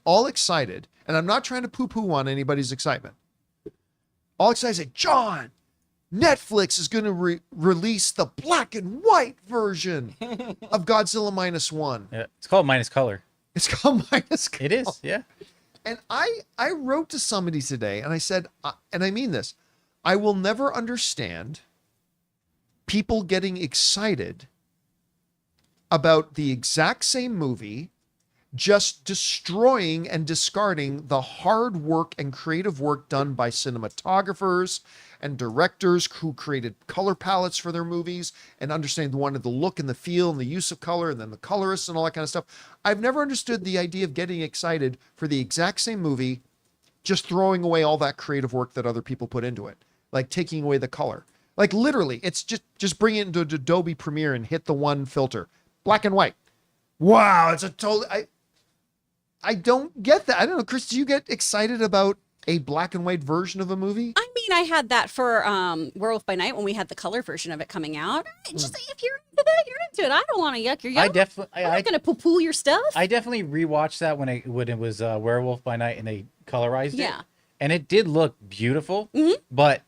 all excited, and I'm not trying to poo-poo on anybody's excitement. All excited, say, John, Netflix is going to release the black and white version of Godzilla -1. Yeah, it's called Minus Color. It's called Minus Color. It is, yeah. And I wrote to somebody today, and I said, and I mean this, I will never understand people getting excited about the exact same movie just destroying and discarding the hard work and creative work done by cinematographers and directors who created color palettes for their movies and understanding the look and the feel and the use of color and then the colorists and all that kind of stuff. I've never understood the idea of getting excited for the exact same movie, just throwing away all that creative work that other people put into it, like taking away the color. Like literally, it's just bring it into Adobe Premiere and hit the one filter, black and white. Wow, it's a totally... I don't get that. I don't know, Chris, do you get excited about a black and white version of a movie? I mean, I had that for Werewolf by Night when we had the color version of it coming out. Just if you're into that, you're into it. I don't want to yuck your yum. I'm not going to poo-poo your stuff. I definitely rewatched that when it was Werewolf by Night and they colorized it. Yeah. And it did look beautiful, but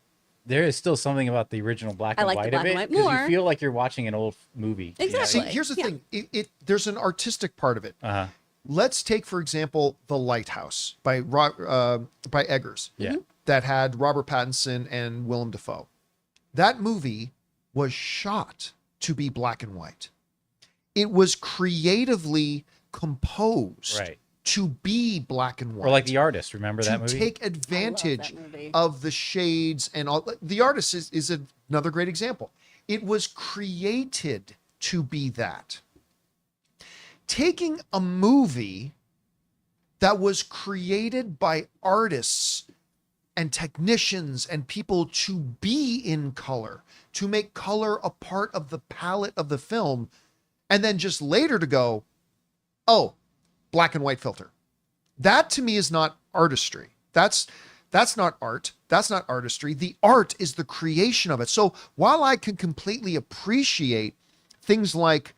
there is still something about the original black and white of it. Because you feel like you're watching an old movie. Exactly. See, here's the thing. There's an artistic part of it. Uh-huh. Let's take, for example, The Lighthouse by Eggers. Yeah. That had Robert Pattinson and Willem Dafoe. That movie was shot to be black and white. It was creatively composed to be black and white. Or like The Artist, remember that movie? To take advantage of the shades and all. The Artist is another great example. It was created to be that. Taking a movie that was created by artists and technicians and people to be in color, to make color a part of the palette of the film, and then just later to go, oh, black and white filter. That to me is not artistry. That's not art. That's not artistry. The art is the creation of it. So while I can completely appreciate things like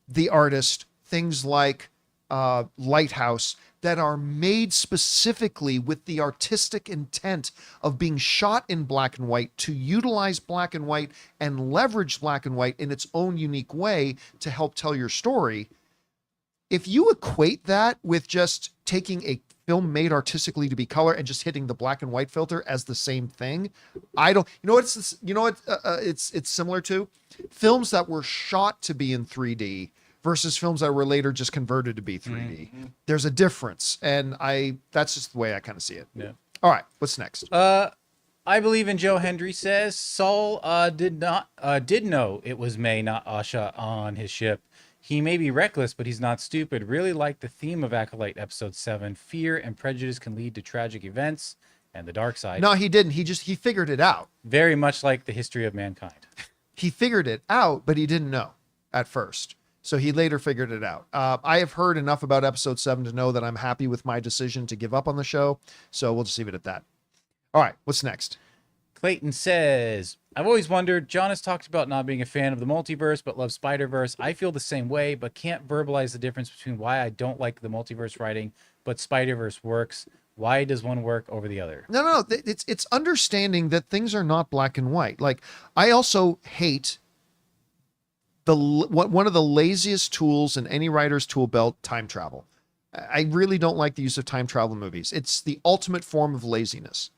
The Artist, things like Lighthouse, that are made specifically with the artistic intent of being shot in black and white, to utilize black and white and leverage black and white in its own unique way to help tell your story. If you equate that with just taking a film made artistically to be color and just hitting the black and white filter as the same thing, I don't, it's similar to films that were shot to be in 3D versus films that were later just converted to be 3D. Mm-hmm. There's a difference, and that's just the way I kind of see it. Yeah. All right, what's next? I believe in Joe Hendry says Saul did know it was May, not Asha, on his ship. He may be reckless, but he's not stupid. Really like the theme of Acolyte Episode 7. Fear and prejudice can lead to tragic events and the dark side. No, he didn't. He figured it out. Very much like the history of mankind. He figured it out, but he didn't know at first. So he later figured it out. I have heard enough about Episode 7 to know that I'm happy with my decision to give up on the show. So we'll just leave it at that. All right, what's next? Clayton says, I've always wondered, John has talked about not being a fan of the multiverse, but loves Spider-Verse. I feel the same way, but can't verbalize the difference between why I don't like the multiverse writing, but Spider-Verse works. Why does one work over the other? No. It's understanding that things are not black and white. Like, I also hate one of the laziest tools in any writer's tool belt, time travel. I really don't like the use of time travel movies. It's the ultimate form of laziness.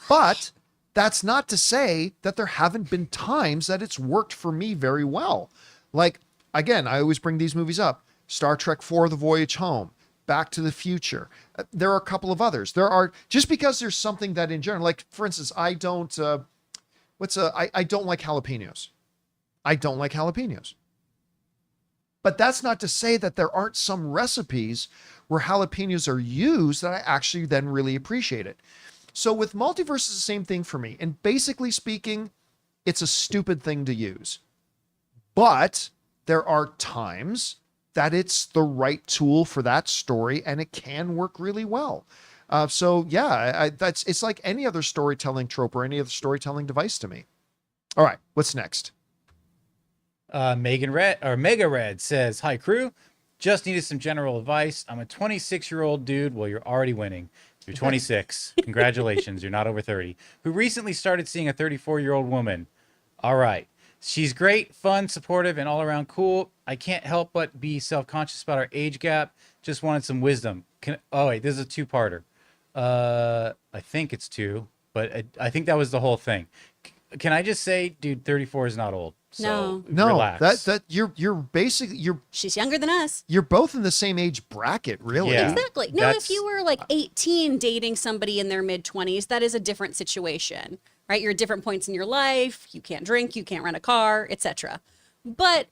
But that's not to say that there haven't been times that it's worked for me very well. Like, again, I always bring these movies up. Star Trek IV, The Voyage Home, Back to the Future. There are a couple of others. There are, just because there's something that in general, like, for instance, I don't like jalapenos. I don't like jalapenos. But that's not to say that there aren't some recipes where jalapenos are used that I actually then really appreciate it. So with multiverse, it's the same thing for me. And basically speaking, it's a stupid thing to use. But there are times that it's the right tool for that story and it can work really well. It's like any other storytelling trope or any other storytelling device to me. All right, what's next? Mega Red says, hi crew, just needed some general advice. I'm a 26-year-old dude. Well, you're already winning. You're 26. Congratulations. You're not over 30. Who recently started seeing a 34-year-old woman. All right. She's great, fun, supportive, and all around cool. I can't help but be self-conscious about our age gap. Just wanted some wisdom. This is a two-parter. I think it's two, but I think that was the whole thing. Can I just say, dude, 34 is not old. So no, relax. that you're basically she's younger than us. You're both in the same age bracket, really. Yeah. Exactly. Now, if you were like 18 dating somebody in their mid 20s, that is a different situation, right? You're at different points in your life. You can't drink, you can't rent a car, etc. But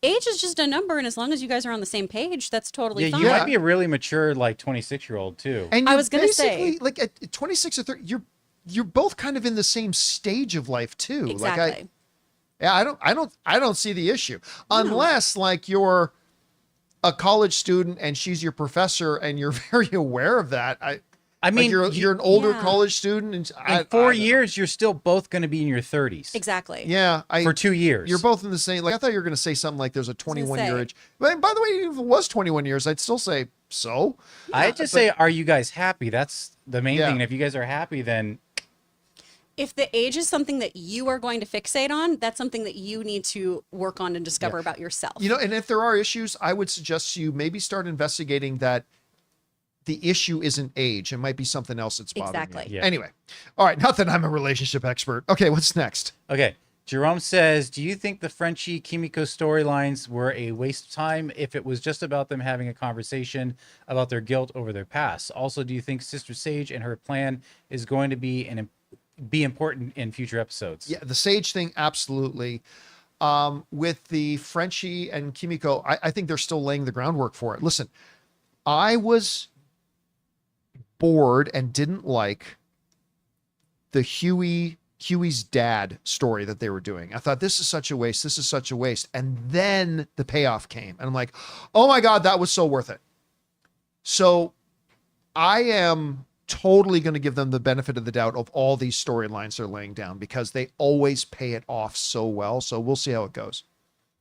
age is just a number, and as long as you guys are on the same page, that's totally fine. You might be a really mature, like 26-year-old too. And I was gonna say, like at 26 or 30, you're both kind of in the same stage of life too. Exactly. I don't see the issue unless like you're a college student and she's your professor and you're very aware of that. I mean, like you're an older college student, and in 4 years you're still both going to be in your 30s. Exactly. Yeah, for 2 years you're both in the same. Like I thought you were going to say something like there's a 21-year age. But by the way, even if it was 21 years, I'd still say so. I'd just say, are you guys happy? That's the main thing. And if you guys are happy, then. If the age is something that you are going to fixate on, that's something that you need to work on and discover about yourself. And if there are issues, I would suggest you maybe start investigating that the issue isn't age. It might be something else that's bothering you. Yeah. Anyway. All right. Not that I'm a relationship expert. Okay. What's next? Okay. Jerome says, do you think the Frenchie Kimiko storylines were a waste of time if it was just about them having a conversation about their guilt over their past? Also, do you think Sister Sage and her plan is going to be important in future episodes? Yeah, the Sage thing, absolutely. With the Frenchie and Kimiko, I think they're still laying the groundwork for it. Listen, I was bored and didn't like Huey's dad story that they were doing. I thought, this is such a waste. This is such a waste. And then the payoff came. And I'm like, oh my God, that was so worth it. So I am totally going to give them the benefit of the doubt of all these storylines they're laying down because they always pay it off so well. So we'll see how it goes.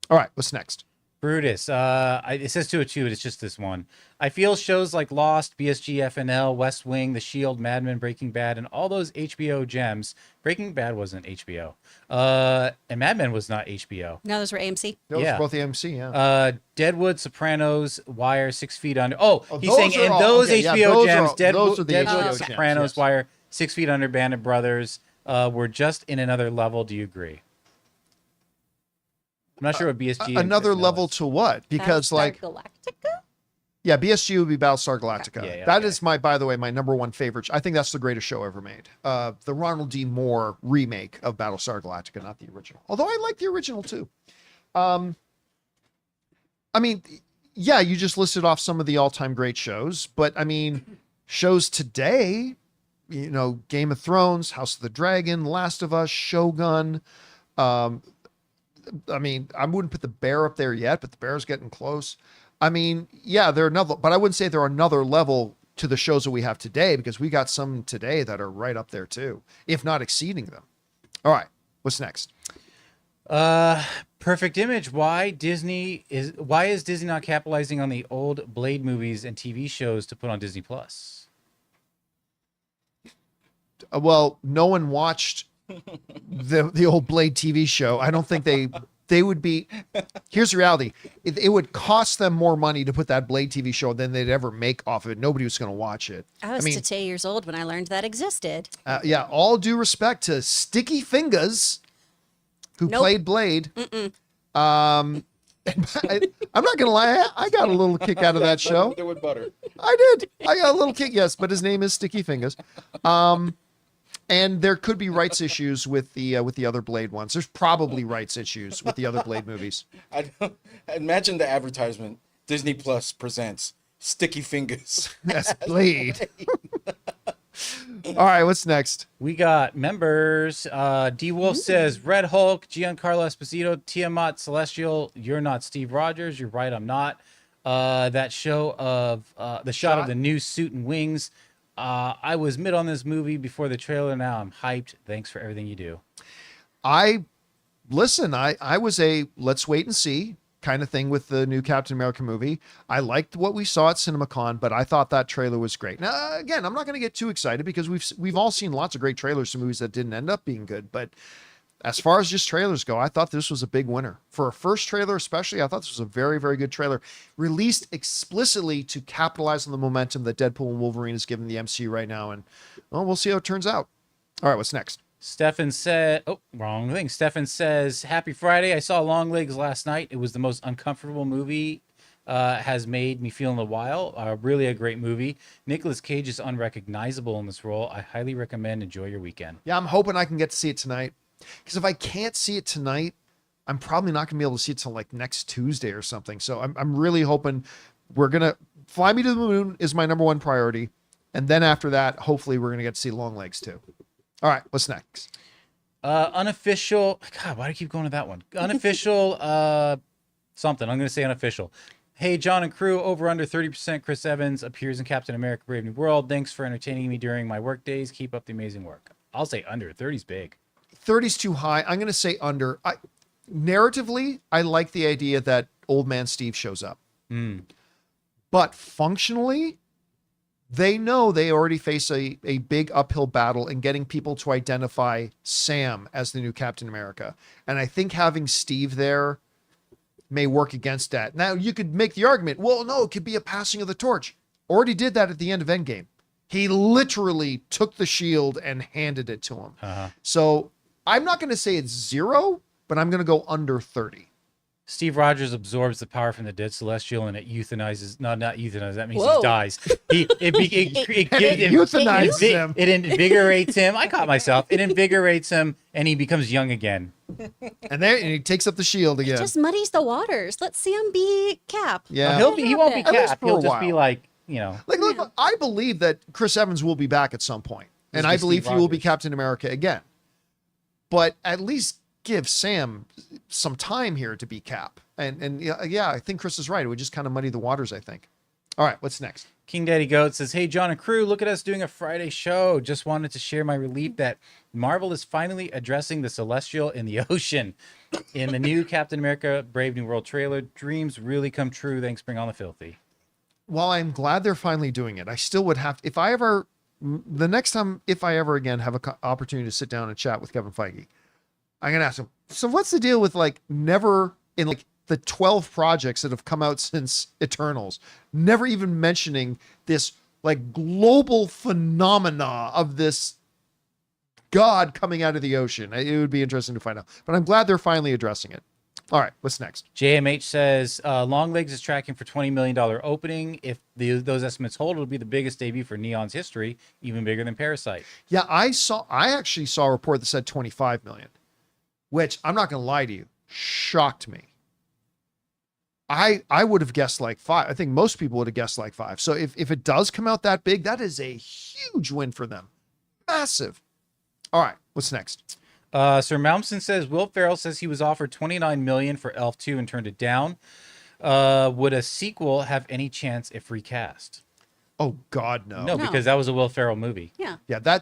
All right, what's next? Brutus. It says 202, but it's just this one. I feel shows like Lost, BSG, FNL, West Wing, The Shield, Mad Men, Breaking Bad, and all those HBO gems. Breaking Bad wasn't HBO. And Mad Men was not HBO. No, those were AMC. Those Yeah. were both the AMC, yeah. Deadwood, Sopranos, Wire, 6 Feet Under. Oh, he's those saying are in all- those okay, yeah, HBO those are gems, all- those are the Deadwood, HBO gems, Sopranos, yes. Wire, 6 Feet Under, Band of Brothers were just in another level. Do you agree? I'm not sure what BSG and Another FNL level is. to what? Because Battlestar like, Galactica? yeah, BSG would be Battlestar Galactica. Yeah, That okay. is by the way, my number one favorite. I think that's the greatest show ever made. The Ronald D. Moore remake of Battlestar Galactica, not the original. Although I like the original too. I mean, yeah, you just listed off some of the all-time great shows, but I mean, shows today, you know, Game of Thrones, House of the Dragon, Last of Us, Shogun. I mean, I wouldn't put The Bear up there yet, but The Bear's getting close. I mean, yeah, they're another, but I wouldn't say they're another level to the shows that we have today because we got some today that are right up there too, if not exceeding them. All right, what's next? Perfect Image. Why is Disney not capitalizing on the old Blade movies and TV shows to put on Disney Plus? Well, no one watched the old Blade TV show. I don't think they would be. Here's the reality: it would cost them more money to put that Blade TV show than they'd ever make off of it. Nobody was going to watch it. I was 2 years old when I learned that existed. Yeah. All due respect to Sticky Fingers, who Nope. played Blade. I'm not gonna lie, I got a little kick out of that show. Do with butter. I did. I got a little kick, yes, but his name is Sticky Fingers. And there could be rights issues with the other Blade ones. There's probably rights issues with the other Blade movies. Imagine the advertisement. Disney Plus presents Sticky Fingers. Yes, Blade. All right, what's next? We got members. D Wolf says Red Hulk, Giancarlo Esposito, Tiamat, Celestial. You're not Steve Rogers. You're right. I'm not. That show of the shot of the new suit and wings. I was mid on this movie before the trailer. Now I'm hyped. Thanks for everything you do. I was a let's wait and see kind of thing with the new Captain America movie. I liked what we saw at CinemaCon, but I thought that trailer was great. Now, again, I'm not going to get too excited because we've all seen lots of great trailers to movies that didn't end up being good. But as far as just trailers go, I thought this was a big winner. For a first trailer especially, I thought this was a very, very good trailer. Released explicitly to capitalize on the momentum that Deadpool and Wolverine is giving the MCU right now. And, well, we'll see how it turns out. All right, what's next? Stefan said, oh, wrong thing. Stefan says, happy Friday. I saw Long Legs last night. It was the most uncomfortable movie has made me feel in a while. Really a great movie. Nicolas Cage is unrecognizable in this role. I highly recommend. Enjoy your weekend. Yeah, I'm hoping I can get to see it tonight. Because if I can't see it tonight, I'm probably not going to be able to see it till like next Tuesday or something. So I'm really hoping we're going to Fly Me to the Moon is my number one priority. And then after that, hopefully we're going to get to see Long Legs too. All right, what's next? Unofficial. God, why do I keep going to that one? Unofficial something. I'm going to say unofficial. Hey, John and crew, over under 30% Chris Evans appears in Captain America Brave New World. Thanks for entertaining me during my work days. Keep up the amazing work. I'll say under. 30's big. 30's too high. I'm going to say under. Narratively, I like the idea that Old Man Steve shows up. But functionally, they know they already face a big uphill battle in getting people to identify Sam as the new Captain America. And I think having Steve there may work against that. Now, you could make the argument, well, no, it could be a passing of the torch. Already did that at the end of Endgame. He literally took the shield and handed it to him. So I'm not going to say it's 0, but I'm going to go under 30. Steve Rogers absorbs the power from the dead celestial and it euthanizes. No, not euthanizes. That means Whoa. he dies. It Euthanizes him. It invigorates him. I caught myself. It invigorates him and he becomes young again. And he takes up the shield again. Just muddies the waters. Let's see him be Cap. Yeah. He won't be At least Cap. for He'll a just be while. like, you know. Look, I believe that Chris Evans will be back at some point. And I believe he will be Captain America again. But at least give Sam some time here to be Cap. And yeah, I think Chris is right. It would just kind of muddy the waters, I think. All right, what's next? King Daddy Goat says, hey, John and crew, look at us doing a Friday show. Just wanted to share my relief that Marvel is finally addressing the celestial in the ocean. In the new Captain America Brave New World trailer, dreams really come true. Thanks, Bring on the Filthy. While I'm glad they're finally doing it, I still would have, if I ever again have an opportunity to sit down and chat with Kevin Feige, I'm going to ask him, so what's the deal with like never in like the 12 projects that have come out since Eternals, never even mentioning this like global phenomena of this god coming out of the ocean? It would be interesting to find out, but I'm glad they're finally addressing it. All right, what's next? JMH says, Longlegs is tracking for $20 million opening. If those estimates hold, it'll be the biggest debut for Neon's history, even bigger than Parasite. Yeah, I actually saw a report that said 25 million, which I'm not going to lie to you, shocked me. I would have guessed like 5. I think most people would have guessed like 5. So if it does come out that big, that is a huge win for them. Massive. All right, what's next? Sir Malmston says, Will Ferrell says he was offered $29 million for Elf 2 and turned it down. Would a sequel have any chance if recast? Oh, God, no. No, because that was a Will Ferrell movie. Yeah. Yeah,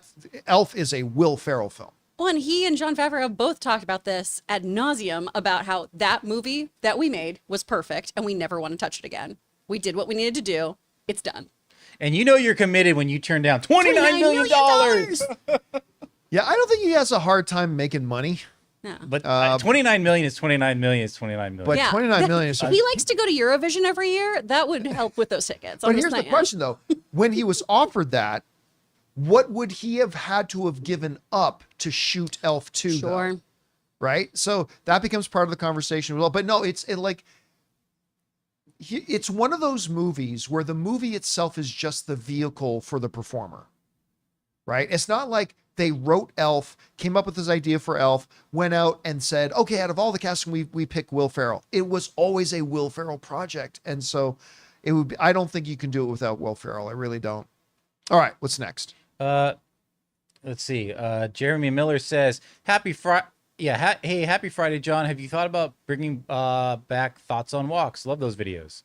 Elf is a Will Ferrell film. Well, and he and Jon Favreau have both talked about this ad nauseum about how that movie that we made was perfect and we never want to touch it again. We did what we needed to do. It's done. And you know you're committed when you turn down $29 million. Yeah, I don't think he has a hard time making money. No. But 29 million is 29 million is 29 million. But Yeah. 29 million is... If he likes to go to Eurovision every year, that would help with those tickets. But here's the question, though. When he was offered that, what would he have had to have given up to shoot Elf 2, Sure. though? Right? So that becomes part of the conversation. Well, but no, it's one of those movies where the movie itself is just the vehicle for the performer. Right? It's not like they wrote Elf, came up with this idea for Elf, went out and said, okay, out of all the casting, we pick Will Ferrell. It was always a Will Ferrell project. And so it would be, I don't think you can do it without Will Ferrell. I really don't. All right, what's next? Let's see. Jeremy Miller says, Happy Friday. Yeah, hey, happy Friday, John. Have you thought about bringing back Thoughts on Walks? Love those videos.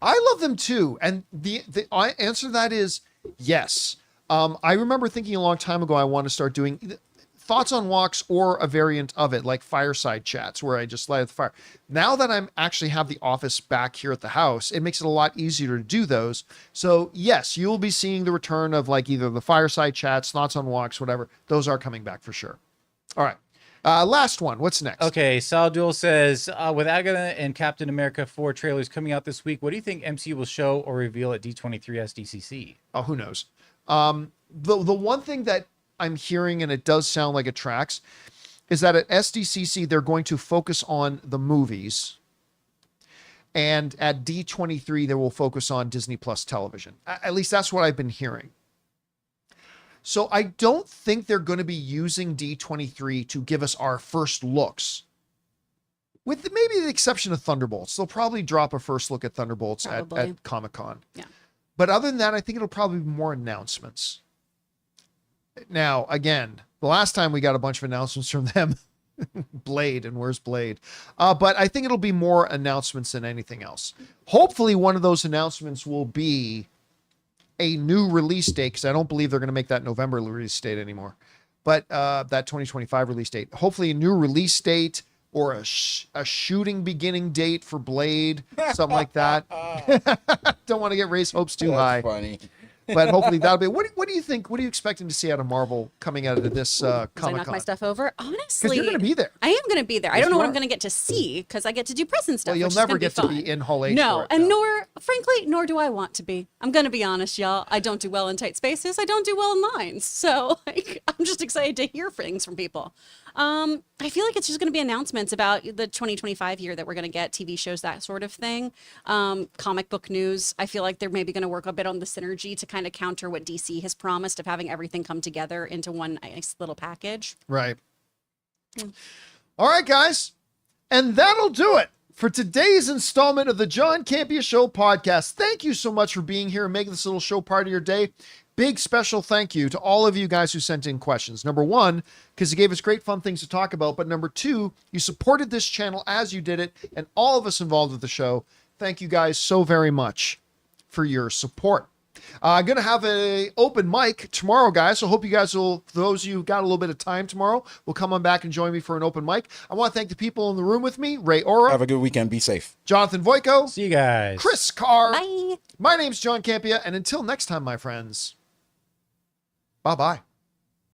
I love them too. And the answer to that is yes. I remember thinking a long time ago I want to start doing Thoughts on Walks or a variant of it, like fireside chats, where I just light the fire. Now that I'm actually have the office back here at the house, it makes it a lot easier to do those. So yes, you will be seeing the return of like either the fireside chats, Thoughts on Walks, whatever. Those are coming back for sure. All right. Last one. What's next? Okay. Sal Duel says, with Agatha and Captain America 4 trailers coming out this week, what do you think MCU will show or reveal at D23 SDCC? Oh, who knows? The one thing that I'm hearing, and it does sound like it tracks, is that at SDCC, they're going to focus on the movies. And at D23, they will focus on Disney Plus television. At least that's what I've been hearing. So I don't think they're going to be using D23 to give us our first looks. With maybe the exception of Thunderbolts. They'll probably drop a first look at Thunderbolts at Comic-Con. Yeah. But other than that, I think it'll probably be more announcements. Now, again, the last time we got a bunch of announcements from them, Blade, and where's Blade? But I think it'll be more announcements than anything else. Hopefully one of those announcements will be a new release date, because I don't believe they're going to make that November release date anymore. But that 2025 release date. Hopefully a new release date or a shooting beginning date for Blade, something like that. Don't want to get Ray's hopes too high. Funny. But hopefully that'll be. What do you think? What are you expecting to see out of Marvel coming out of this Comic-Con? I knock my stuff over. Honestly, because you're going to be there. I am going to be there. I don't know what I'm going to get to see because I get to do press and stuff. Well, you'll never get to be in Hall H. No, and nor do I want to be. I'm going to be honest, y'all. I don't do well in tight spaces. I don't do well in lines. So I'm just excited to hear things from people. I feel like it's just going to be announcements about the 2025 year that we're going to get, TV shows, that sort of thing. Comic book news. I feel like they're maybe going to work a bit on the synergy to kind of counter what DC has promised of having everything come together into one nice little package. Right. Yeah. All right, guys. And that'll do it for today's installment of the John Campea Show podcast. Thank you so much for being here and making this little show part of your day. big special thank you to all of you guys who sent in questions. Number one, because you gave us great fun things to talk about. But number two, you supported this channel as you did it, and all of us involved with the show. Thank you guys so very much for your support. I'm going to have an open mic tomorrow, guys. So hope you guys will, those of you who got a little bit of time tomorrow, will come on back and join me for an open mic. I want to thank the people in the room with me. Ray Ora. Have a good weekend. Be safe. Jonathan Voico. See you guys. Chris Carr. Bye. My name's John Campea. And until next time, my friends, bye-bye.